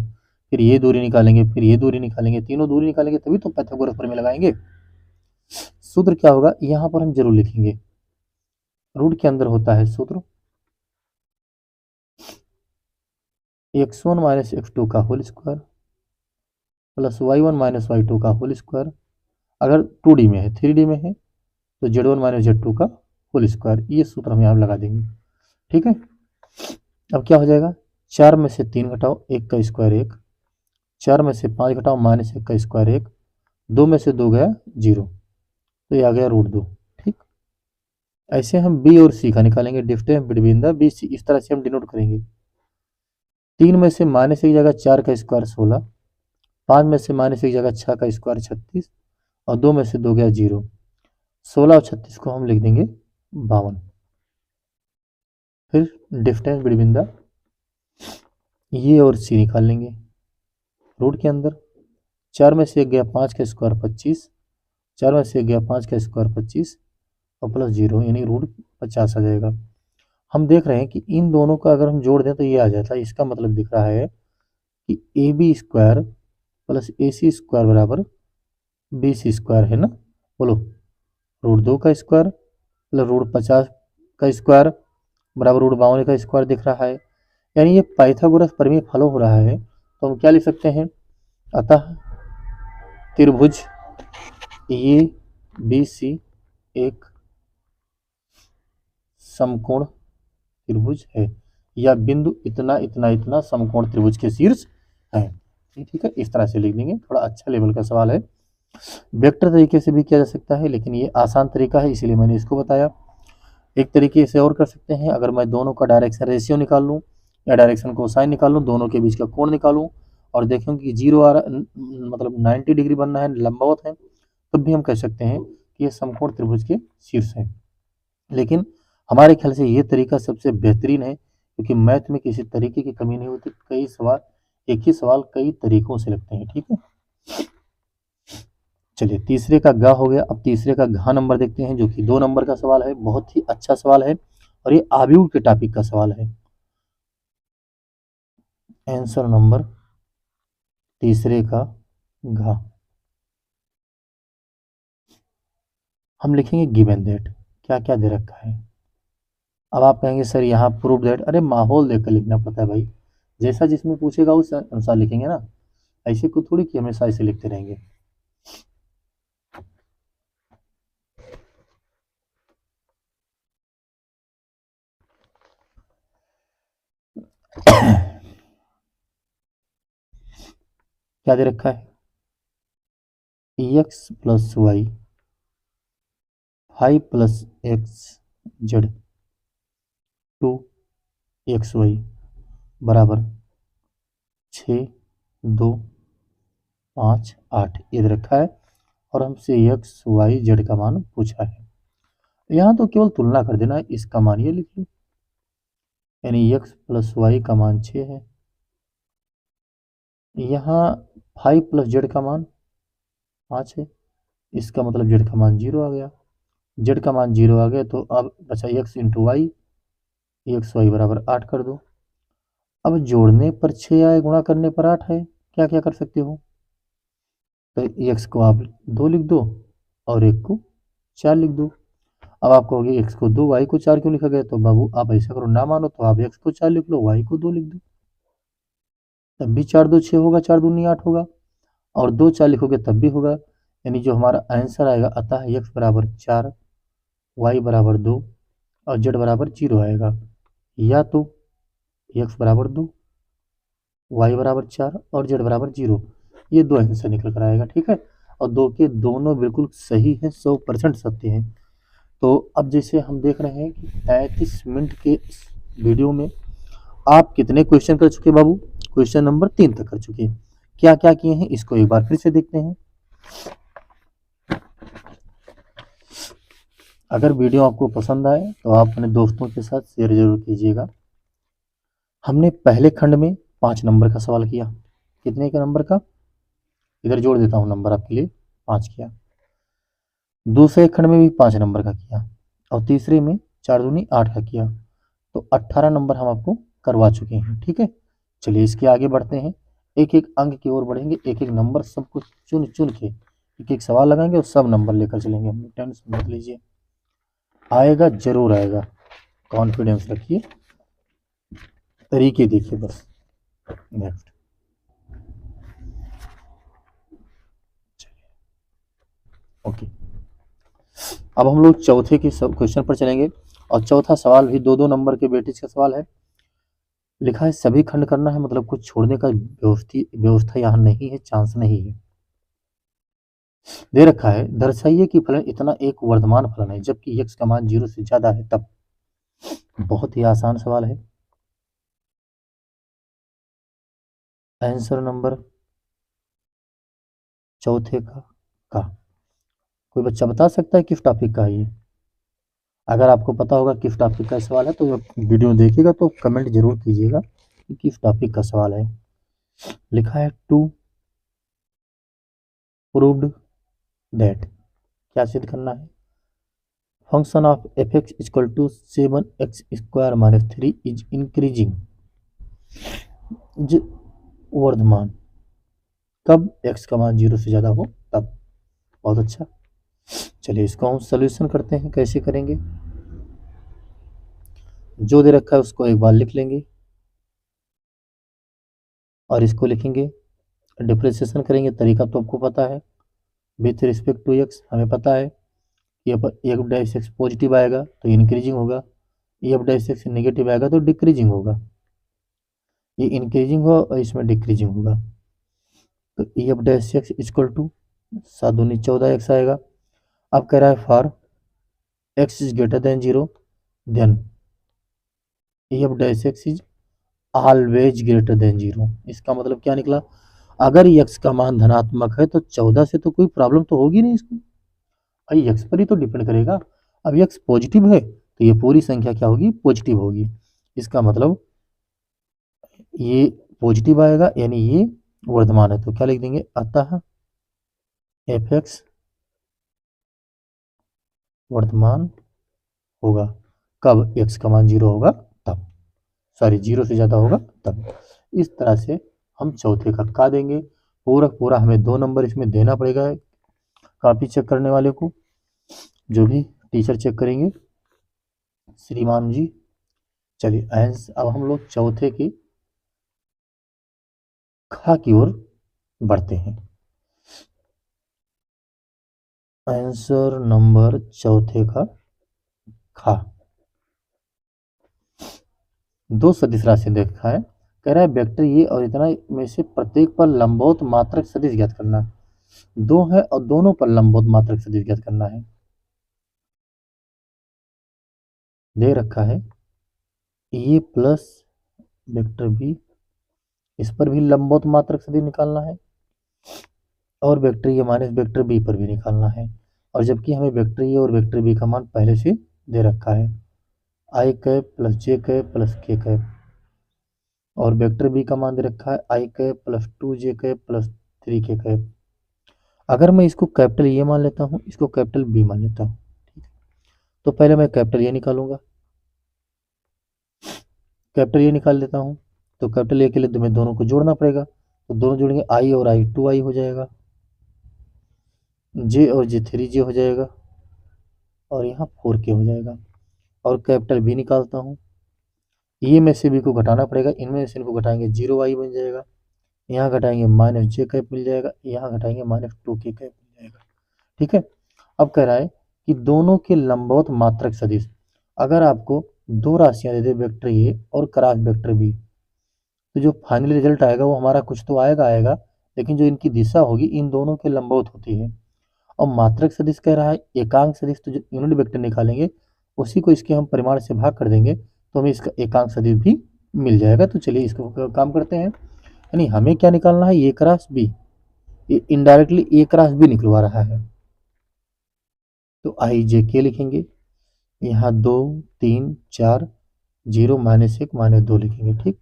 फिर ये दूरी निकालेंगे, फिर ये दूरी निकालेंगे, तीनों दूरी निकालेंगे तभी तो पाइथागोरस प्रमेय लगाएंगे। सूत्र क्या होगा यहाँ पर हम जरूर लिखेंगे, रूट के अंदर होता है सूत्र x1 माइनस x2 का whole square plus y1 minus y2 का होल स्क्वायर। अगर 2D में है, 3D में है तो z1 माइनस z2 का होल स्क्वायर, ये सूत्र हम यहाँ लगा देंगे। ठीक है, अब क्या हो जाएगा, 4 में से 3 घटाओ 1 का स्क्वायर 1, 4 में से 5 घटाओ -1 का स्क्वायर 1, 2 में से 2 गया 0, तो ये आ गया √2। ठीक, ऐसे हम बी और सी का निकालेंगे, distance between the B C, इस तरह से हम डिनोट करेंगे। 3 में से -1 जगह 4 का स्क्वायर 16, 5 में से -1 जगह 6 का स्क्वायर 36 और 2 में से 2 गया 0, 16 और 36 को हम लिख देंगे 52। फिर डिस्टेंस बिटवीन द ये और सी निकाल लेंगे, रूट के अंदर 4 में से 1 गया 5 का स्क्वायर 25, 4 में से 1 गया 5 का स्क्वायर 25 और प्लस 0 यानी √50 आ जाएगा। हम देख रहे हैं कि इन दोनों का अगर हम जोड़ दें तो ये आ जाता है। इसका मतलब दिख रहा है कि A B square plus A C square बराबर बी सी स्क्वायर है ना। बोलो, √2 का स्क्वायर प्लस √50 का स्क्वायर बराबर √52 का स्क्वायर दिख रहा है। यानी ये पाइथागोरस प्रमेय फॉलो हो रहा है। तो हम क्या लिख सकते हैं, अतः त्रिभुज ए बी सी एक समकोण त्रिभुज है, या बिंदु इतना इतना इतना समकोण त्रिभुज के शीर्ष है। ठीक है, इस तरह से लिख देंगे। थोड़ा अच्छा लेवल का सवाल है। वेक्टर तरीके से भी किया जा सकता है, लेकिन ये आसान तरीका है इसीलिए मैंने इसको बताया। एक तरीके से और कर सकते हैं, अगर मैं दोनों का डायरेक्शन रेशियो निकाल लूँ या डायरेक्शन कोसाइन निकाल लूँ, दोनों के बीच का कोण निकालूँ और देखूँ कि जीरो आ रहा, मतलब 90 डिग्री बनना है, लंबवत है, तब भी हम कह सकते हैं कि ये समकोण त्रिभुज के शीर्ष है। लेकिन हमारे ख्याल से ये तरीका सबसे बेहतरीन है, क्योंकि मैथ में किसी तरीके की कमी नहीं होती। कई सवाल, एक ही सवाल कई तरीकों से लगते हैं। ठीक है, चलिए तीसरे का ग हो गया। अब तीसरे का घ नंबर देखते हैं, जो कि 2 नंबर का सवाल है। बहुत ही अच्छा सवाल है और ये आव्यूह के टॉपिक का सवाल है। आंसर नंबर तीसरे का घ हम लिखेंगे गिवन दैट। क्या क्या दे रखा है। अब आप कहेंगे सर यहाँ प्रूव दैट, अरे माहौल देखकर लिखना पड़ता है भाई। जैसा जिसमें पूछेगा उस अनुसार लिखेंगे ना, ऐसे को थोड़ी कि हमेशा ऐसे लिखते रहेंगे। क्या दे रखा है, x plus y 5 plus x z 2 XY बराबर 6, 2, 5, 8 ये दे रखा है, और हमसे XY Z का मान पूछा है। यहाँ तो केवल तुलना कर देना है, इसका मान ये लिख लो, यानी x प्लस वाई का मान 6 है। यहाँ 5 प्लस जेड का मान 5 है, इसका मतलब जेड का मान 0 आ गया। जेड का मान 0 आ गया तो अब बचा x इंटू वाई, XY बराबर 8 कर दो। अब जोड़ने पर 6 आए, गुणा करने पर 8 है। क्या क्या कर सकते हो, तो x को आप 2 लिख दो और 1 को 4 लिख दो। अब आप कहोगे x को 2 y को 4 क्यों लिखा गया, तो बाबू आप ऐसा करो, ना मानो तो आप x को 4 लिख लो, y को 2 लिख दो, तब भी 4 2 6 होगा, 4 दूनी 8 होगा, और 2 4 लिखोगे तब भी होगा। यानी जो हमारा आंसर आएगा, अतः x बराबर 4, y बराबर 2 और z बराबर 0 आएगा। या तो x बराबर 2, y बराबर 4 और z बराबर 0, ये दो आंसर निकल कर आएगा। ठीक है, और दो के दोनों बिल्कुल सही हैं, 100% सत्य हैं। तो अब जैसे हम देख रहे हैं कि 33 मिनट के इस वीडियो में आप कितने क्वेश्चन कर चुके बाबू, क्वेश्चन नंबर 3 तक कर चुके हैं। क्या क्या किए हैं इसको एक बार फिर से देखते हैं। अगर वीडियो आपको पसंद आए तो आप अपने दोस्तों के साथ शेयर जरूर कीजिएगा। हमने पहले खंड में 5 नंबर का सवाल किया, कितने के नंबर का, इधर जोड़ देता हूँ नंबर आपके लिए, 5 किया। दूसरे खंड में भी 5 नंबर का किया, और तीसरे में 4 दूनी 8 का किया, तो 18 नंबर हम आपको करवा चुके हैं। ठीक है, चलिए इसके आगे बढ़ते हैं, एक एक अंक की ओर बढ़ेंगे, एक एक नंबर सब कुछ चुन चुन के एक एक सवाल लगाएंगे और सब नंबर लेकर चलेंगे। हम टेंशन मत लीजिए, आएगा जरूर आएगा, कॉन्फिडेंस रखिए, तरीके देखिए बस। नेक्स्ट, ओके, अब हम लोग चौथे के क्वेश्चन पर चलेंगे, और चौथा सवाल भी 2-2 नंबर के वेटेज का सवाल है। लिखा है सभी खंड करना है, मतलब कुछ छोड़ने का व्यवस्था यहाँ नहीं है, चांस नहीं है। दे रखा है, दर्शाइए कि फलन इतना एक वर्धमान फलन है जबकि x का मान 0 से ज्यादा है तब। बहुत ही आसान सवाल है। आंसर नंबर चौथे का कोई बच्चा बता सकता है किस टॉपिक का है ये। अगर आपको पता होगा किस टॉपिक का सवाल है तो वीडियो देखिएगा तो कमेंट जरूर कीजिएगा कि किस टॉपिक का सवाल है। लिखा है टू प्रूव्ड दैट, क्या सिद्ध करना है, function of F x equal to 7x² - 3 is increasing, वर्धमान, कब x का मान 0 से ज़्यादा हो तब। बहुत अच्छा, चलिए इसको हम सोल्यूशन करते हैं। कैसे करेंगे, जो दे रखा है उसको एक बार लिख लेंगे और इसको लिखेंगे, डिफ्रेंशिएशन करेंगे। तरीका तो आपको पता है, विथ रिस्पेक्ट टू एक्स हमें पता है कि एफ डैश एक्स पॉजिटिव आएगा तो इंक्रीजिंग होगा, एफ डैश एक्स नेगेटिव आएगा तो डिक्रीजिंग होगा। ये इंक्रीजिंग होगा और इसमें डिक्रीजिंग होगा। तो f dash x equal to 7 दूनी 14x आएगा। अब कह रहा है for x is greater than 0 then f dash x is always greater than 0। इसका मतलब क्या निकला, अगर x का मान धनात्मक है तो 14 से तो कोई प्रॉब्लम तो होगी नहीं इसको, भाई x पर ही तो डिपेंड करेगा। अब x पॉजिटिव है तो ये पूरी संख्या क्या होगी, पॉजिटिव होगी। इसका मतलब ये पॉजिटिव आएगा यानी ये वर्धमान है। तो क्या लिख देंगे, अतः एफ एक्स वर्धमान होगा कब, x का मान 0 होगा तब, सॉरी 0 से ज़्यादा होगा तब। इस तरह से हम चौथे का का देंगे। पूरा पूरा हमें 2 नंबर इसमें देना पड़ेगा कॉपी चेक करने वाले को, जो भी टीचर चेक करेंगे श्रीमान जी। चलिए अब हम लोग चौथे की खा की ओर बढ़ते हैं। आंसर नंबर चौथे का खा, दो सदिश राशि देखा है, कह रहा है वेक्टर ये और इतना में से प्रत्येक पर लंबवत मात्रक सदिश ज्ञात करना। दो है और दोनों पर लंबवत मात्रक सदिश ज्ञात करना है। दे रखा है ए प्लस वेक्टर बी, इस पर भी लंबवत मात्रक सदिश निकालना है, और vector A minus vector B पर भी निकालना है। और जबकि हमें वेक्टर ए और वेक्टर बी का मान पहले से दे रखा है, आई cap plus J cap plus के कैप, और वेक्टर बी का मान दे रखा है आई कैप प्लस 2 जे कैप प्लस 3 के कैप। अगर मैं इसको कैपिटल ए मान लेता हूँ, इसको कैपिटल बी मान लेता हूँ, ठीक है, तो पहले मैं कैपिटल ए निकालूंगा, कैपिटल ए निकाल लेता हूँ। तो कैपिटल ए के लिए तुम्हें दोनों को जोड़ना पड़ेगा, तो दोनों जोड़ेंगे आई और आई 2i हो जाएगा, जे और जे 3j हो जाएगा, और यहाँ 4k हो जाएगा। और कैपिटल बी निकालता हूँ, ये में से बी को घटाना पड़ेगा, इनमें से इनको घटाएंगे 0i बन जाएगा, यहाँ घटाएंगे माइनस जे कैप मिल जाएगा, यहाँ घटाएंगे माइनस 2k कैप मिल जाएगा। ठीक है, अब कह रहा है कि दोनों के लंबवत मात्रक सदिश, अगर आपको दो राशियां दे दे वेक्टर ए और क्रॉस वेक्टर बी, तो जो फाइनल रिजल्ट आएगा वो हमारा कुछ तो आएगा, लेकिन जो इनकी दिशा होगी इन दोनों के लंबवत होती है। और मात्रक सदिश कह रहा है एकांक सदिश, तो जो यूनिट वेक्टर निकालेंगे उसी को इसके हम परिमाण से भाग कर देंगे तो हमें इसका एकांक सदिश भी मिल जाएगा। तो चलिए इसको काम करते हैं, यानी हमें क्या निकालना है, ए क्रॉस बी, ये इनडायरेक्टली ए क्रॉस बी निकलवा रहा है। तो आई जे के लिखेंगे, यहाँ 2 3 4 0 -1 -2 लिखेंगे। ठीक,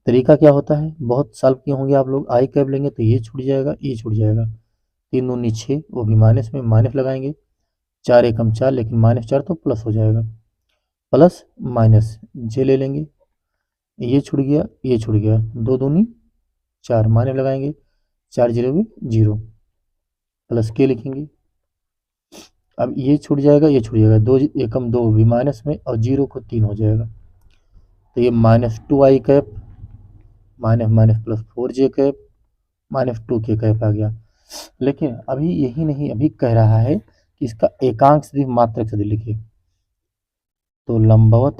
तरीका क्या होता है, बहुत सॉल्व किए होंगे आप लोग। आई कैप लेंगे तो ये छूट जाएगा, ये छूट जाएगा, 3 दूनी 6, वो भी माइनस में माइनस लगाएंगे, 4 एकम 4, लेकिन -4 तो प्लस हो जाएगा, प्लस माइनस जे ले लेंगे, ये छूट गया, ये छूट गया, 2 दूनी 4, माइनस लगाएंगे, 4 0 में 0, प्लस के लिखेंगे। अब ये छूट जाएगा, ये छूट जाएगा, 2 एकम 2 भी माइनस में, और 0 को 3 हो जाएगा, तो ये -2i cap minus minus plus 4j cap -2k cap आ गया। लेकिन अभी यही नहीं, अभी कह रहा है कि इसका एकांक सदिश मात्रक सदिश लिखिए, तो लंबवत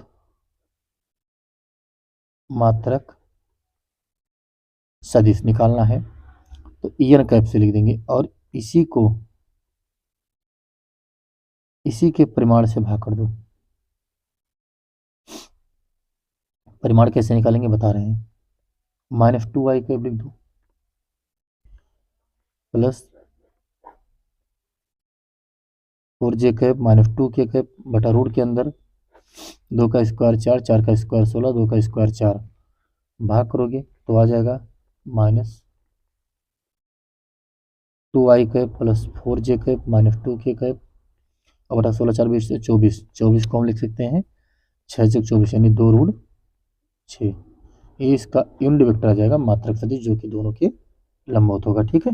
मात्रक सदिश निकालना है तो ईएन कैप से लिख देंगे, और इसी के परिमाण से भाग कर दो। परिमाण कैसे निकालेंगे बता रहे हैं, -2i कैप लिख दो, plus 4j cap -2k cap बटा रूट के अंदर 2 का स्क्वायर 4, 4 का स्क्वायर 16, 2 का स्क्वायर 4, भाग करोगे तो आ जाएगा -2i cap plus 4j cap -2k cap, और बटा 16 4 20 24, 24 को हम लिख सकते हैं 6 चौक 24 यानी 2 रूट 6। ये इसका यूनिट वेक्टर आ जाएगा मात्रक सदिश जो कि दोनों के लंबवत होगा। ठीक है,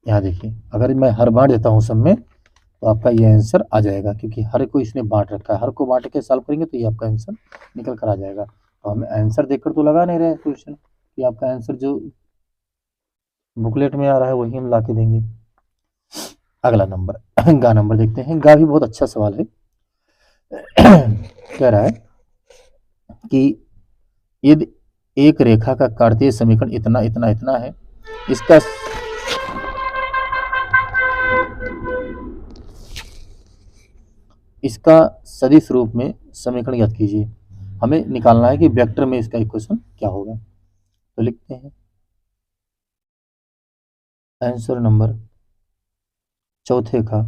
यहाँ देखिए अगर मैं हर बांट देता हूँ सब में तो आपका ये आंसर आ जाएगा, क्योंकि हर को इसने बांट रखा है, हर को बांट के सॉल्व करेंगे तो ये आपका आंसर निकल कर आ जाएगा। तो हम आंसर देखकर तो लगा नहीं रहे क्वेश्चन कि आपका आंसर जो बुकलेट में आ रहा है वही हम ला के देंगे। अगला नंबर गा नंबर देखते हैं। गा भी बहुत अच्छा सवाल है। कह रहा है कि यदि एक रेखा का कार्तीय समीकरण इतना इतना इतना है, इसका इसका सदिश रूप में समीकरण ज्ञात कीजिए। हमें निकालना है कि वेक्टर में इसका इक्वेशन क्या होगा। तो लिखते हैं आंसर नंबर चौथे का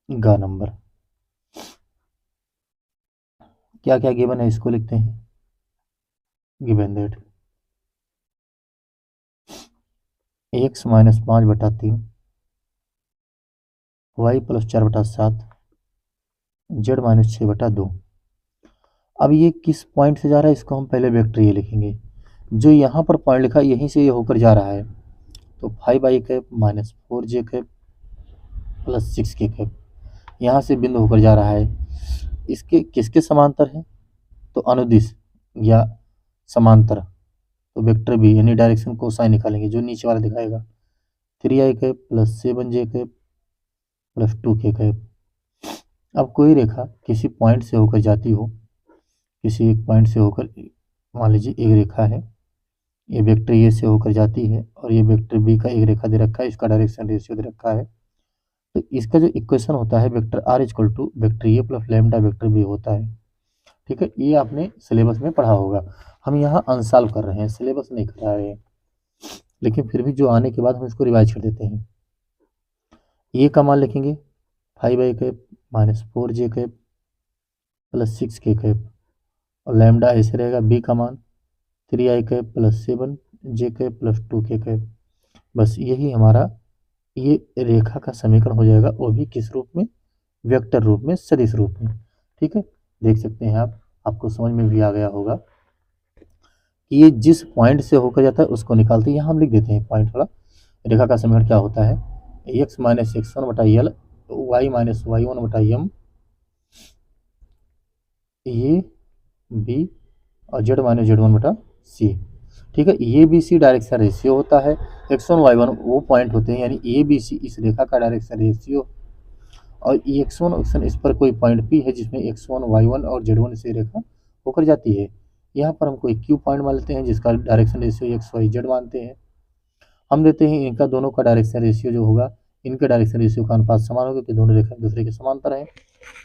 गा नंबर क्या क्या गिवन है इसको लिखते हैं। Given that x minus 5/3 y plus 4/7 z minus 6/2। अब ये किस पॉइंट से जा रहा है इसको हम पहले वेक्टर ये लिखेंगे। जो यहाँ पर पॉइंट लिखा है यहीं से ये होकर जा रहा है, तो 5i minus 4j plus 6k यहाँ से बिंदु होकर जा रहा है। इसके किसके समांतर है, तो अनुदिश या समांतर। तो वेक्टर भी यानी डायरेक्शन कोसाइन निकालेंगे जो नीचे वाला दिखाएगा 3i plus 7j plus 2k। अब कोई रेखा किसी पॉइंट से होकर जाती हो, किसी एक पॉइंट से होकर, मान लीजिए एक रेखा है, ये वेक्टर ए से होकर जाती है और ये वेक्टर बी का एक रेखा दे रखा है, इसका डायरेक्शन रेशियो दे रखा है। तो इसका जो इक्वेशन होता है vector R equal to vector A plus lambda vector B होता है। ठीक है, ये आपने सिलेबस में पढ़ा होगा। हम यहाँ अनसॉल्व कर रहे हैं, सिलेबस नहीं करा रहे हैं, लेकिन फिर भी जो आने के बाद हम इसको रिवाइज कर देते हैं। ए का मान लिखेंगे 5i minus 4j plus 6k और लैम्डा ऐसे रहेगा बी का मान 3i plus 7j plus 2k। बस यही हमारा ये रेखा का समीकरण हो जाएगा, वो भी किस रूप में, वेक्टर रूप में, सदिश रूप में। ठीक है, देख सकते हैं आप, आपको समझ में भी आ गया होगा कि ये जिस पॉइंट से होकर जाता है उसको निकालते हैं। यहाँ हम लिख देते हैं पॉइंट वाला। रेखा का समीकरण क्या होता है, x minus x1/l y minus y1/m A B और z माइनस z1/c। ठीक है, A B C direction ratio होता है, x1 y1 वो पॉइंट होते हैं, यानी ए बी सी इस रेखा का डायरेक्शन रेशियो, और x1 ऑप्शन इस पर कोई पॉइंट पी है जिसमें x1 y1 और z1 से रेखा होकर जाती है। यहाँ पर हम कोई क्यू पॉइंट मान लेते हैं जिसका direction ratio x y z मानते हैं। हम देते हैं इनका दोनों का डायरेक्शन रेशियो जो होगा, इनके डायरेक्शन रेशियो का अनुपात समान होगा क्योंकि दोनों रेखा एक दूसरे के समांतर है,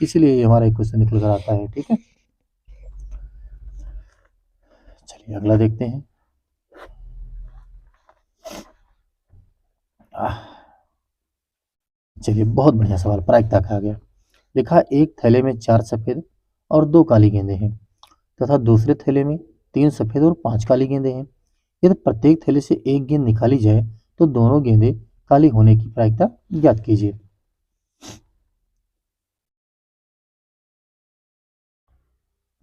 इसलिए ये हमारा इक्वेशन निकल कर आता है। ठीक है, चलिए अगला देखते हैं। चलिए बहुत बढ़िया सवाल प्रायिकता का आ गया। लिखा एक थैले में 4 सफेद और 2 काली गेंदें हैं तथा दूसरे थैले में 3 सफेद और 5 काली गेंदें हैं। यदि प्रत्येक थैले से एक गेंद निकाली जाए तो दोनों गेंदें काली होने की प्रायिकता ज्ञात कीजिए।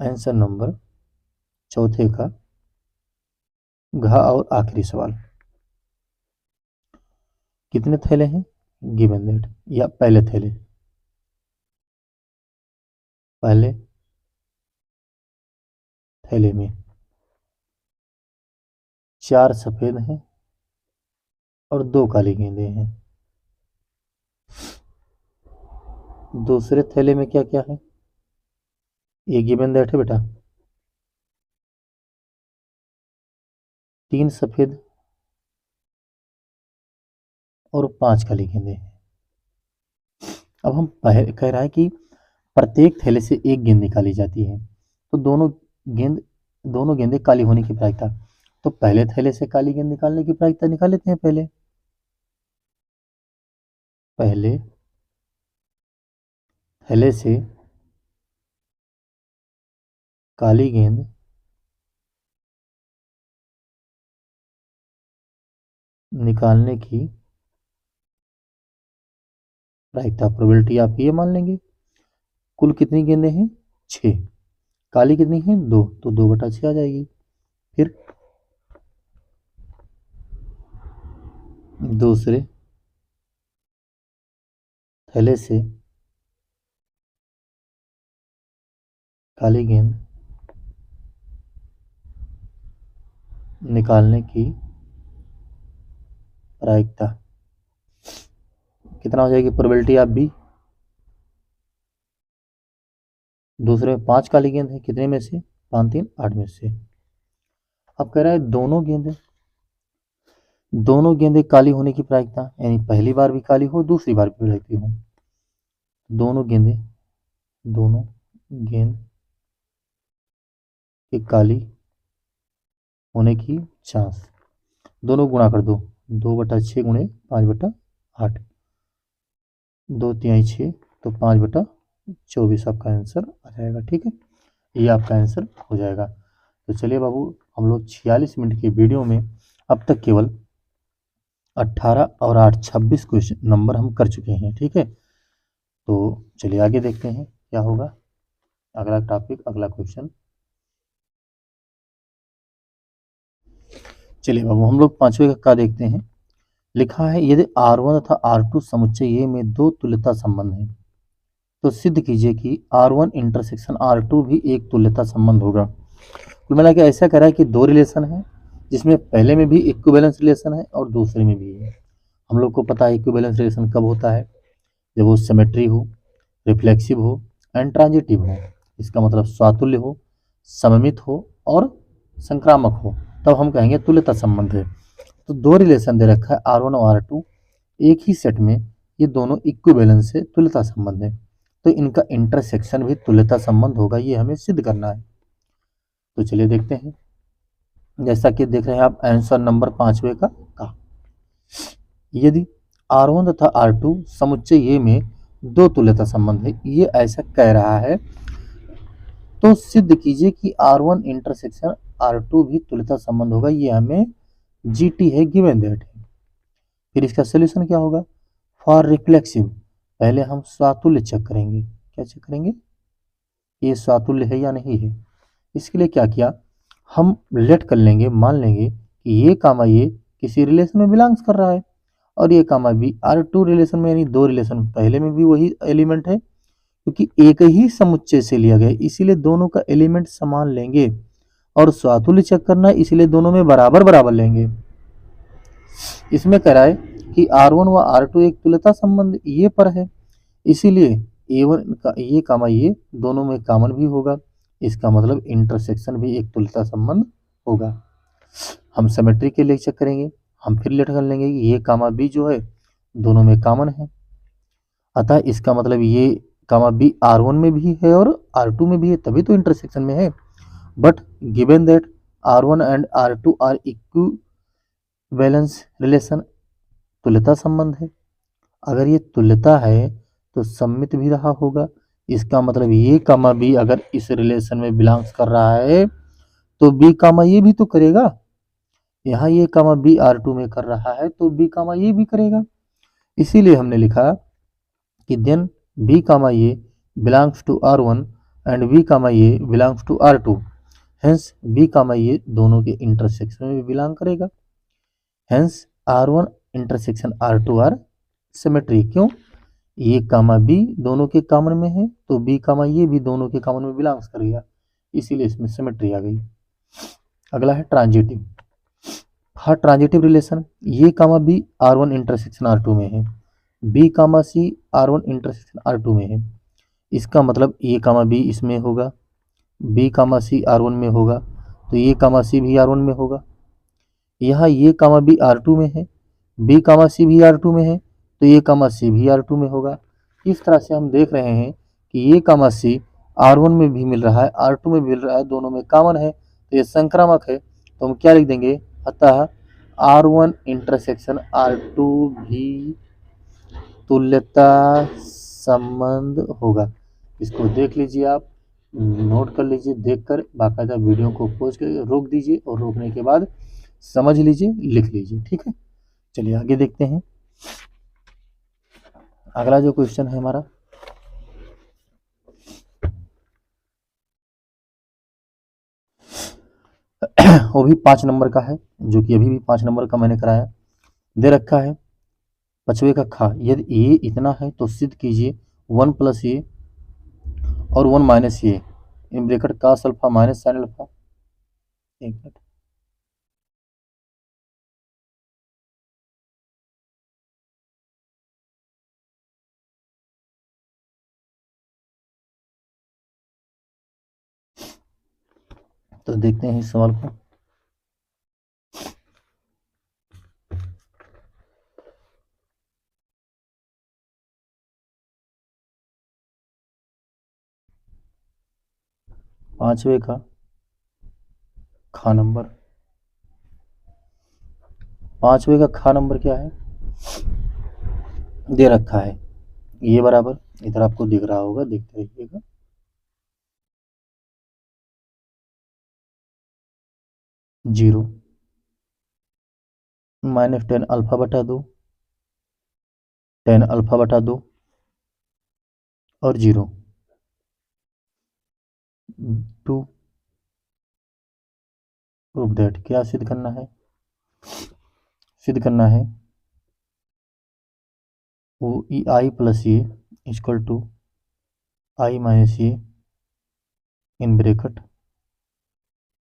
आंसर नंबर चौथे का घ और आखिरी सवाल। कितने थैले हैं, गिवन दैट, या पहले थैले, पहले थैले में 4 सफेद हैं और 2 काली गेंदें हैं। दूसरे थैले में क्या क्या है, ये गिवन दैट है बेटा, 3 सफेद और 5 काली गेंदें हैं। अब हम कह रहा है कि प्रत्येक थैले से एक गेंद निकाली जाती है तो दोनों गेंदें काली होने की प्रायिकता। तो पहले थैले से काली गेंद निकालने की प्रायिकता निकाल लेते हैं। पहले थैले से काली गेंद निकालने की प्रायिकता प्रोबेबिलिटी आप ये मान लेंगे। कुल कितनी गेंदें हैं? 6। काली कितनी है? 2, तो 2/6 आ जाएगी। फिर दूसरे थैले से काली गेंद निकालने की प्रायिकता कितना हो जाएगी? प्रोबेबिलिटी आप भी, दूसरे में 5 काली गेंद है, कितने में से? 5 3 8 में से। अब कह रहा है दोनों गेंदें काली होने की प्रायिकता, यानी पहली बार भी काली हो, दूसरी बार भी काली हो। दोनों गेंद के काली होने की चांस, दोनों गुणा कर दो, 2/6 गुणे 5/8, 2 3 6, तो 5/24 आपका आंसर आ जाएगा। ठीक है, ये आपका आंसर हो जाएगा। तो चलिए बाबू, हम लोग 46 मिनट की वीडियो में अब तक केवल 18 और 8 26 क्वेश्चन नंबर हम कर चुके हैं। ठीक है, तो चलिए आगे देखते हैं क्या होगा। अगला टॉपिक, अगला क्वेश्चन। चलिए बाबू, हम लोग 5वें का देखते हैं। लिखा है यदि R1 तथा R2 समुच्चय A में 2 तुल्यता संबंध हैं तो सिद्ध कीजिए कि R1 इंटरसेक्शन R2 भी एक तुल्यता संबंध होगा। कुल मिला के ऐसा कह रहा है कि 2 रिलेशन है, जिसमें पहले में भी इक्विवेलेंस रिलेशन है और दूसरे में भी है। हम लोग को पता है इक्विवेलेंस रिलेशन कब होता है? जब वो सिमेट्री हो, रिफ्लेक्सिव हो एंड ट्रांजिटिव हो। इसका मतलब स्वातुल्य हो, सममित हो और संक्रामक हो, तब हम कहेंगे तुल्यता संबंध है। तो 2 रिलेशन दे रखा है R1 और R2, एक ही सेट में, ये दोनों इक्विवेलेंस से तुल्यता संबंध है, तो इनका इंटरसेक्शन भी तुल्यता संबंध होगा, ये हमें सिद्ध करना है। तो चलिए देखते हैं। जैसा कि देख रहे हैं आप आंसर नंबर 5वें का यदि R1 तथा R2 समुच्चय A में 2 तुल्यता संबंध है, ये ऐसा कह रहा है, तो सिद्ध कीजिए कि R1 इंटरसेक्शन R2 भी तुल्यता संबंध होगा, ये हमें GT है, गिवन दैट है। फिर इसका सोल्यूशन क्या होगा? फॉर रिफ्लेक्सिव पहले हम स्वातुल्य चेक करेंगे। क्या चेक करेंगे? ये स्वातुल्य है या नहीं है। इसके लिए क्या किया, हम लेट कर लेंगे, मान लेंगे कि ये कामा ये किसी रिलेशन में बिलोंग्स कर रहा है और ये कामा बी R2 रिलेशन में, यानी 2 रिलेशन पहले में भी वही एलिमेंट है, क्योंकि एक ही समुच्चय से लिया गया, इसीलिए दोनों का एलिमेंट समान लेंगे। और स्वातुल्य चेक करना है, इसलिए दोनों में बराबर बराबर लेंगे। इसमें कह रहा है कि R1 व R2 एक तुल्यता संबंध ये पर है, इसीलिए A1 का ये कामा ये दोनों में कॉमन भी होगा, इसका मतलब इंटरसेक्शन भी एक तुल्यता संबंध होगा। हम सिमेट्री के लिए चेक करेंगे, हम फिर लेट कर लेंगे कि ये कामा बी जो है दोनों में कॉमन है, अतः इसका मतलब ये कामा बी R1 में भी है और R2 में भी है, तभी तो इंटरसेक्शन में है। But given that R1 and R2 are equivalence relation, तुल्यता संबंध है। अगर ये तुल्यता है तो सममित भी रहा होगा, इसका मतलब ये कामा बी अगर इस रिलेशन में बिलोंग्स कर रहा है तो बी कामा ये भी तो करेगा। यहाँ ये कामा बी R2 में कर रहा है तो बी कामा ये भी करेगा, इसीलिए हमने लिखा कि देन बी कामा ये belongs to R1 and B comma ये belongs to R2, hence B comma ये दोनों के इंटरसेक्शन में बिलोंग करेगा, hence R1 intersection R2 are symmetry. क्यों? ये कामा बी दोनों के कॉमन में है तो बी कामा ये भी दोनों के कॉमन में बिलोंग्स करेगा, इसीलिए इसमें सिमेट्री आ गई। अगला है ट्रांजिटिव। हाँ, ट्रांजिटिव रिलेशन, ये कामा बी R1 इंटरसेक्शन R2 में है, बी कामा सी R1 इंटरसेक्शन R2 में है, इसका मतलब ये कामा बी इसमें होगा, बी कामा सी R1 में होगा, तो ये कामा सी भी R1 में होगा। यहाँ ये कामा बी R2 में है, बी कामा सी भी R2 में है, तो ये कामा सी भी R2 में होगा। इस तरह से हम देख रहे हैं कि ये कामा सी R1 में भी मिल रहा है, R2 में भी मिल रहा है, दोनों में कॉमन है, तो ये संक्रामक है, तो हम क्या लिख देंगे, अतः R1 इंटरसेक्शन R2 भी तुल्यता संबंध होगा। इसको देख लीजिए, आप नोट कर लीजिए, देखकर बाकायदा वीडियो को पॉज कर रोक दीजिए और रोकने के बाद समझ लीजिए, लिख लीजिए। ठीक है, चलिए आगे देखते हैं। अगला जो क्वेश्चन है हमारा, वो भी 5 नंबर का है, जो कि अभी भी 5 नंबर का मैंने कराया। दे रखा है पचवे का खा, यदि ये इतना है तो सिद्ध कीजिए 1 प्लस ये और 1 minus A in bracket cos alpha minus sine alpha. एक मिनट, तो देखते हैं इस सवाल को। पांचवे का खा नंबर, पांचवे का खा नंबर क्या है, दे रखा है ये बराबर, इधर आपको दिख रहा होगा, देखते रहिएगा, 0 माइनस 10 अल्फा बटा 2, 10 अल्फा बटा 2 और 0 टू प्रूव दैट। क्या सिद्ध करना है, सिद्ध करना है वो E I plus A equal to I minus A in bracket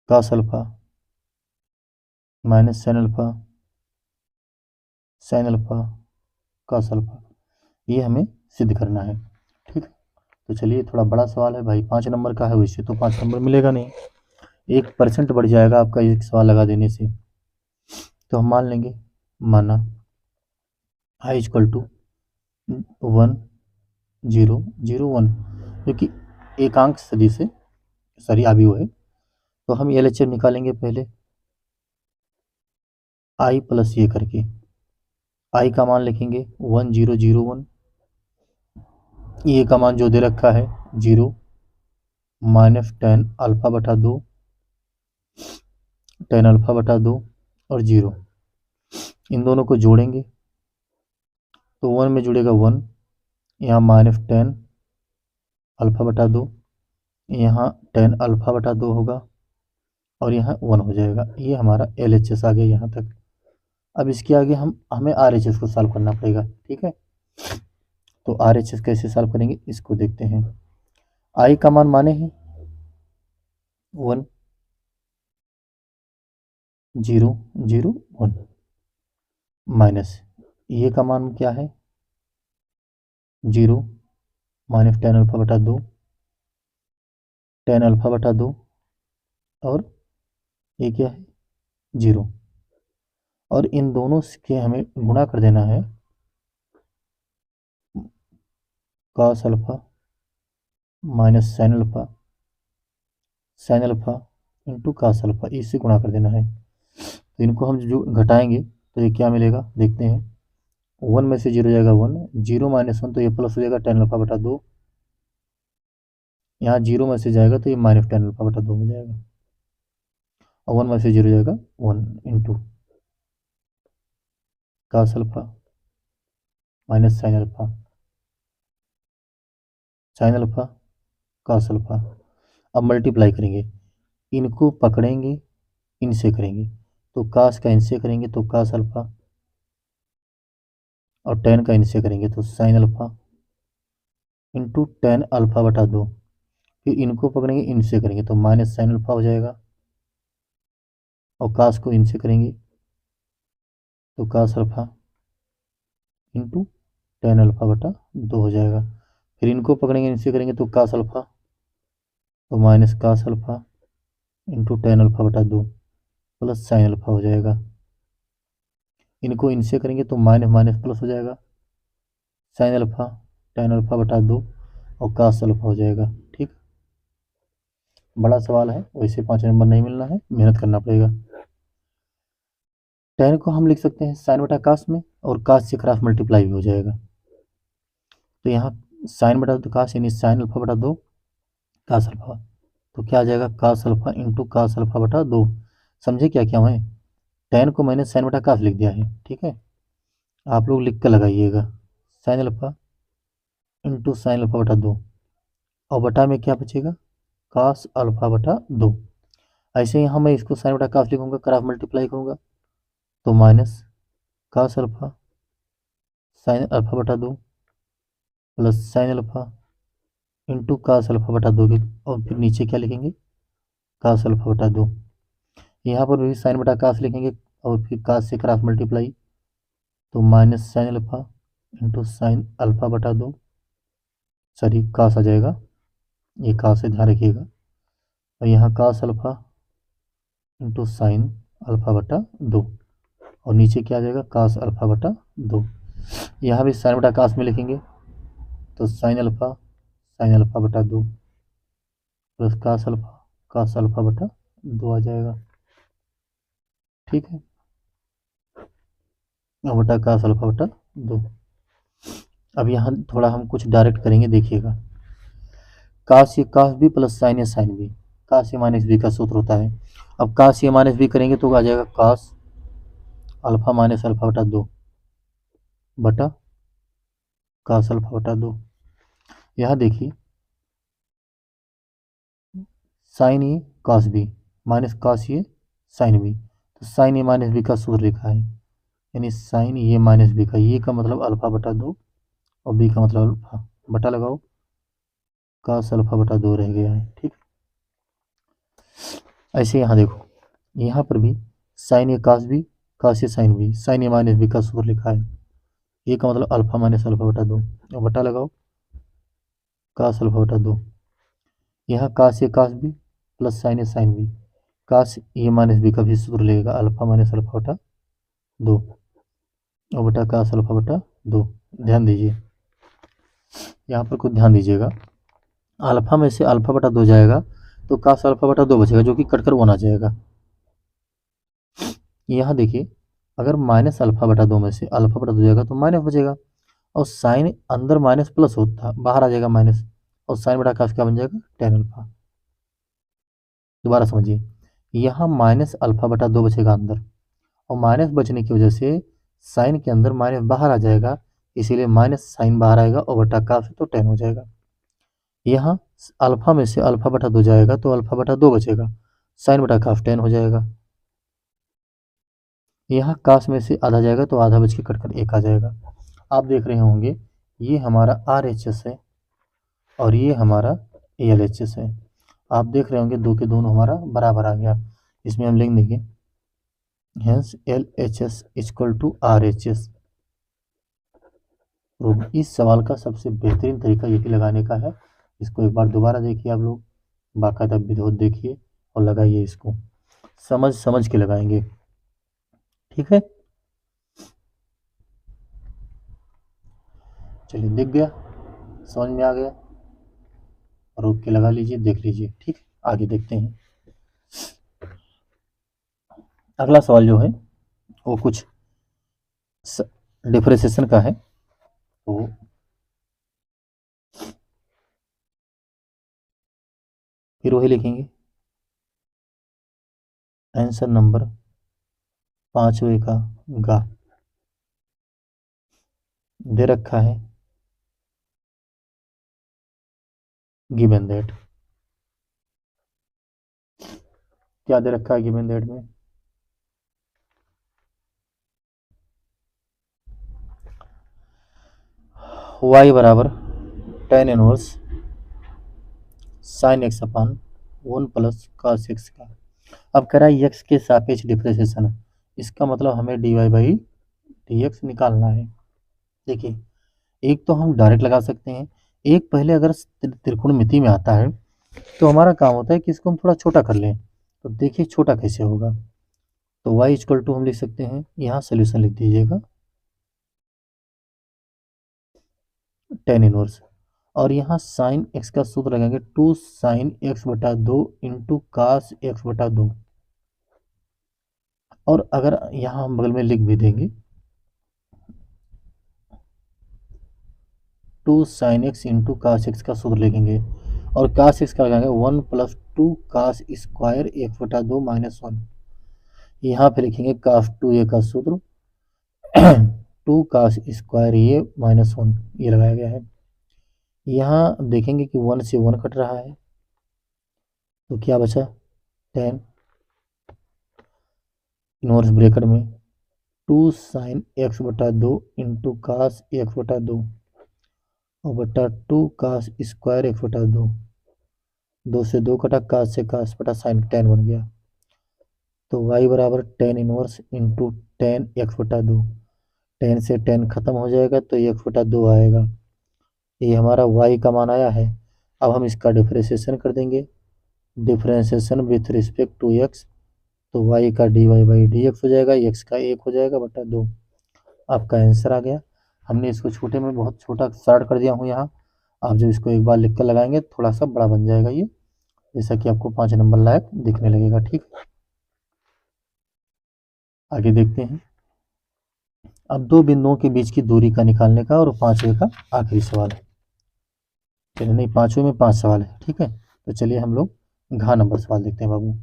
cos alpha minus sine alpha sine alpha cos alpha, ये हमें सिद्ध करना है। ठीक है, तो चलिए, थोड़ा बड़ा सवाल है भाई, 5 नंबर का है, वैसे तो 5 नंबर मिलेगा नहीं, 1% बढ़ जाएगा आपका एक सवाल लगा देने से। तो हम मान लेंगे, माना आई इक्वल टू 1 0 0 1, जो कि एकांक सदिश है, सॉरी अवयव है। तो हम एलएचएम निकालेंगे पहले, आई प्लस ये करके, आई का मान लिखेंगे 1 0 0 1, ये का मान जो दे रखा है 0 माइनस 10 अल्फा बटा 2, 10 अल्फा बटा 2 और 0, इन दोनों को जोड़ेंगे तो 1 में जुड़ेगा 1, यहाँ माइनस 10 अल्फा बटा 2, यहाँ 10 अल्फा बटा 2 होगा और यहाँ 1 हो जाएगा। ये हमारा एलएचएस आ गया यहाँ तक। अब इसके आगे हमें आरएचएस को सॉल्व करना पड़ेगा। ठीक है, तो आरएचएस कैसे सॉल्व करेंगे इसको देखते हैं। आई का मान माने हैं 1 0 0 1 माइनस ये का मान क्या है 0 माइनस 10 अल्फा बटा 2, 10 अल्फा बटा 2 और ये क्या है 0, और इन दोनों के हमें गुणा कर देना है cos alpha minus sine alpha into cos alpha, इससे गुणा कर देना है। तो इनको हम जो घटाएंगे तो ये क्या मिलेगा देखते हैं, 1 में से 0 जाएगा 1, 0 माइनस 1 तो ये प्लस हो जाएगा 10 अल्फा बटा 2, यहाँ 0 में से जाएगा तो ये माइनस 10 अल्फा बटा 2 हो जाएगा, और 1 में से 0 जाएगा 1 into cos alpha minus sine alpha cos alpha. अब मल्टीप्लाई करेंगे, इनको पकड़ेंगे इनसे करेंगे, तो कास का इनसे करेंगे तो कास अल्फा, और 10 का इनसे करेंगे तो साइन अल्फा इंटू 10 अल्फा बटा 2, फिर इनको पकड़ेंगे इनसे करेंगे तो माइनस साइन अल्फा हो जाएगा, और कास को इनसे करेंगे तो कास अल्फा इंटू 10 अल्फा बटा 2 हो जाएगा, फिर इनको पकड़ेंगे इनसे करेंगे तो कास अल्फा, तो minus cos alpha into 10 alpha बटा 2 प्लस साइन अल्फा हो जाएगा, इनको इनसे करेंगे तो माइनस माइनस प्लस हो जाएगा, साइन अल्फा 10 अल्फा बटा 2 और कास अल्फा हो जाएगा। ठीक, बड़ा सवाल है, वैसे 5 नंबर नहीं मिलना है, मेहनत करना पड़ेगा। 10 को हम लिख सकते हैं साइन बटा कास में, और कास से क्रॉस मल्टीप्लाई भी हो जाएगा, तो यहाँ साइन बटा दो कास यानी साइन अल्फा बटा 2 कास अल्फा, तो क्या आ जाएगा cos alpha into cos alpha बटा 2। समझे क्या क्या है, 10 को मैंने साइन बटा कास लिख दिया है। ठीक है, आप लोग लिख कर लगाइएगा sign alpha into sine alpha बटा 2, और बटा में क्या बचेगा, कास अल्फा बटा 2। ऐसे यहाँ मैं इसको साइन बटा कास लिखूंगा, क्रॉस मल्टीप्लाई करूंगा तो minus cos alpha sine alpha बटा 2 plus sine alpha into cos alpha बटा 2 और फिर नीचे क्या लिखेंगे, कास अल्फा बटा 2। यहाँ पर भी साइन बटा कास लिखेंगे और फिर कास से क्रॉस मल्टीप्लाई तो minus sine alpha into sine alpha बटा 2, सॉरी कास आ जाएगा, ये कास से ध्यान रखिएगा, और यहाँ cos alpha into sine alpha बटा 2, और नीचे क्या आ जाएगा, कास अल्फा बटा 2। यहाँ भी साइन बटा कास में लिखेंगे तो साइन अल्फा बटा 2 प्लस कास अल्फा बटा 2 आ जाएगा, ठीक है, और बटा कास अल्फा बटा 2। अब यहाँ थोड़ा हम कुछ डायरेक्ट करेंगे, देखिएगा, cos B plus sine B, cos A minus B का सूत्र होता है। अब कास ए माइनस बी करेंगे तो आ जाएगा कास अल्फा माइनस अल्फा बटा 2 बटा कास अल्फा बटा 2। यहाँ देखिए साइन ए कास बी माइनस कास ए साइन बी, तो साइन ए माइनस बी का सूत्र लिखा है, यानी साइन ए माइनस बी का, ये का मतलब अल्फा बटा 2 और बी का मतलब अल्फा, बटा लगाओ, कास अल्फा बटा 2 रह गया है, ठीक। ऐसे यहाँ देखो, यहाँ पर भी साइन ए कास ए साइन ए माइनस बी का सूत्र लिखा है, ए का मतलब अल्फा माइनस अल्फा बटा 2, और बटा लगाओ कास अल्फा बटा 2। यहाँ cos A cos B plus sine B, cos A minus B का भी सूत्र लगेगा, अल्फा माइनस अल्फा बटा 2 और बटा कास अल्फा बटा 2। ध्यान दीजिए, यहाँ पर कुछ ध्यान दीजिएगा, अल्फा में से अल्फा बटा 2 जाएगा तो कास अल्फा बटा 2 बचेगा, जो कि कटकर 1 आ जाएगा। यहाँ देखिए, अगर माइनस अल्फा बटा 2 में से अल्फा बटा 2 जाएगा तो माइनस बचेगा, और साइन अंदर माइनस प्लस होता बाहर आ जाएगा माइनस, और साइन बटा कास क्या बन जाएगा, टेन अल्फा। दोबारा समझिए, यहाँ माइनस अल्फा बटा 2 बचेगा अंदर, और माइनस बचने की वजह से साइन के अंदर माइनस बाहर आ जाएगा, इसीलिए माइनस साइन बाहर आएगा और बटा कास तो 10 हो जाएगा। यहाँ अल्फा में से अल्फा बटा 2 जाएगा तो अल्फा बटा 2 बचेगा, साइन बटा कास 10 हो जाएगा। यहाँ कास में से आधा जाएगा तो आधा बच के कटकर 1 आ जाएगा। आप देख रहे होंगे ये हमारा RHS है और ये हमारा LHS है। आप देख रहे होंगे दो के दोनों हमारा बराबर आ गया, इसमें हम लिख देंगे hence LHS equal to RHS। इस सवाल का सबसे बेहतरीन तरीका यही लगाने का है, इसको एक बार दोबारा देखिए आप लोग, बाकायदा विधिवत देखिए और लगाइए, इसको समझ समझ के लगाएंगे, ठीक है। चलिए, दिख गया, समझ में आ गया, रोक के लगा लीजिए, देख लीजिए, ठीक। आगे देखते हैं, अगला सवाल जो है वो कुछ डिफरेंशिएशन का है, तो फिर वही लिखेंगे, आंसर नंबर 5वें का गा दे रखा है, गिवन दैट, क्या दे रखा है गिवन दैट में, y बराबर tan इनवर्स साइन एक्स अपान 1 प्लस cos x का। अब कह रहा है x के सापेक्ष डिफरेंशिएशन है, इसका मतलब हमें dy बाई dx निकालना है। देखिए, एक तो हम डायरेक्ट लगा सकते हैं, एक पहले अगर त्रिकोणमिति में आता है तो हमारा काम होता है कि इसको हम थोड़ा छोटा कर लें, तो देखिए छोटा कैसे होगा। तो y इक्वल टू हम लिख सकते हैं, यहाँ सोल्यूशन लिख दीजिएगा tan इनवर्स, और यहाँ साइन x का सूत्र लगाएंगे 2 साइन x बटा 2 इंटू कास x बटा 2, और अगर यहाँ हम बगल में लिख भी देंगे 2 sine x into cos x का सूत्र लिखेंगे, और कास x का लगाएंगे 1 प्लस 2 कास स्क्वायर x बटा 2 माइनस 1, यहाँ पे लिखेंगे कास 2a का सूत्र 2 कास स्क्वायर ये माइनस 1, ये लगाया गया है। यहाँ देखेंगे कि 1 से 1 कट रहा है, तो क्या बचा 10 इनवर्स ब्रैकेट में 2 साइन एक्स बटा 2 इंटू कास एक्स बटा 2 और बटा 2 कास स्क्वायर एक्स बटा 2, 2 से 2 कटा, कास से कास बटा साइन 10 बन गया। तो y बराबर 10 इनवर्स इंटू 10 एक्स बटा 2, 10 से 10 खत्म हो जाएगा तो एक्स बटा 2 आएगा। ये हमारा y का मान आया है। अब हम इसका डिफरेंशिएशन कर देंगे, differentiation with respect to x, तो y का dy बाई डी एक्स हो जाएगा, x का 1 हो जाएगा बटा 2। आपका आंसर आ गया। हमने इसको छोटे में बहुत छोटा शॉर्ट कर दिया हूँ यहाँ। आप जब इसको एक बार लिख कर लगाएंगे थोड़ा सा बड़ा बन जाएगा ये, जैसा कि आपको 5 नंबर लायक दिखने लगेगा। ठीक, आगे देखते हैं। अब दो बिंदुओं के बीच की दूरी का निकालने का और 5वें का आखिरी सवाल है। चलिए, नहीं 5वें में 5 सवाल है। ठीक है, तो चलिए हम लोग घ नंबर सवाल देखते हैं बाबू।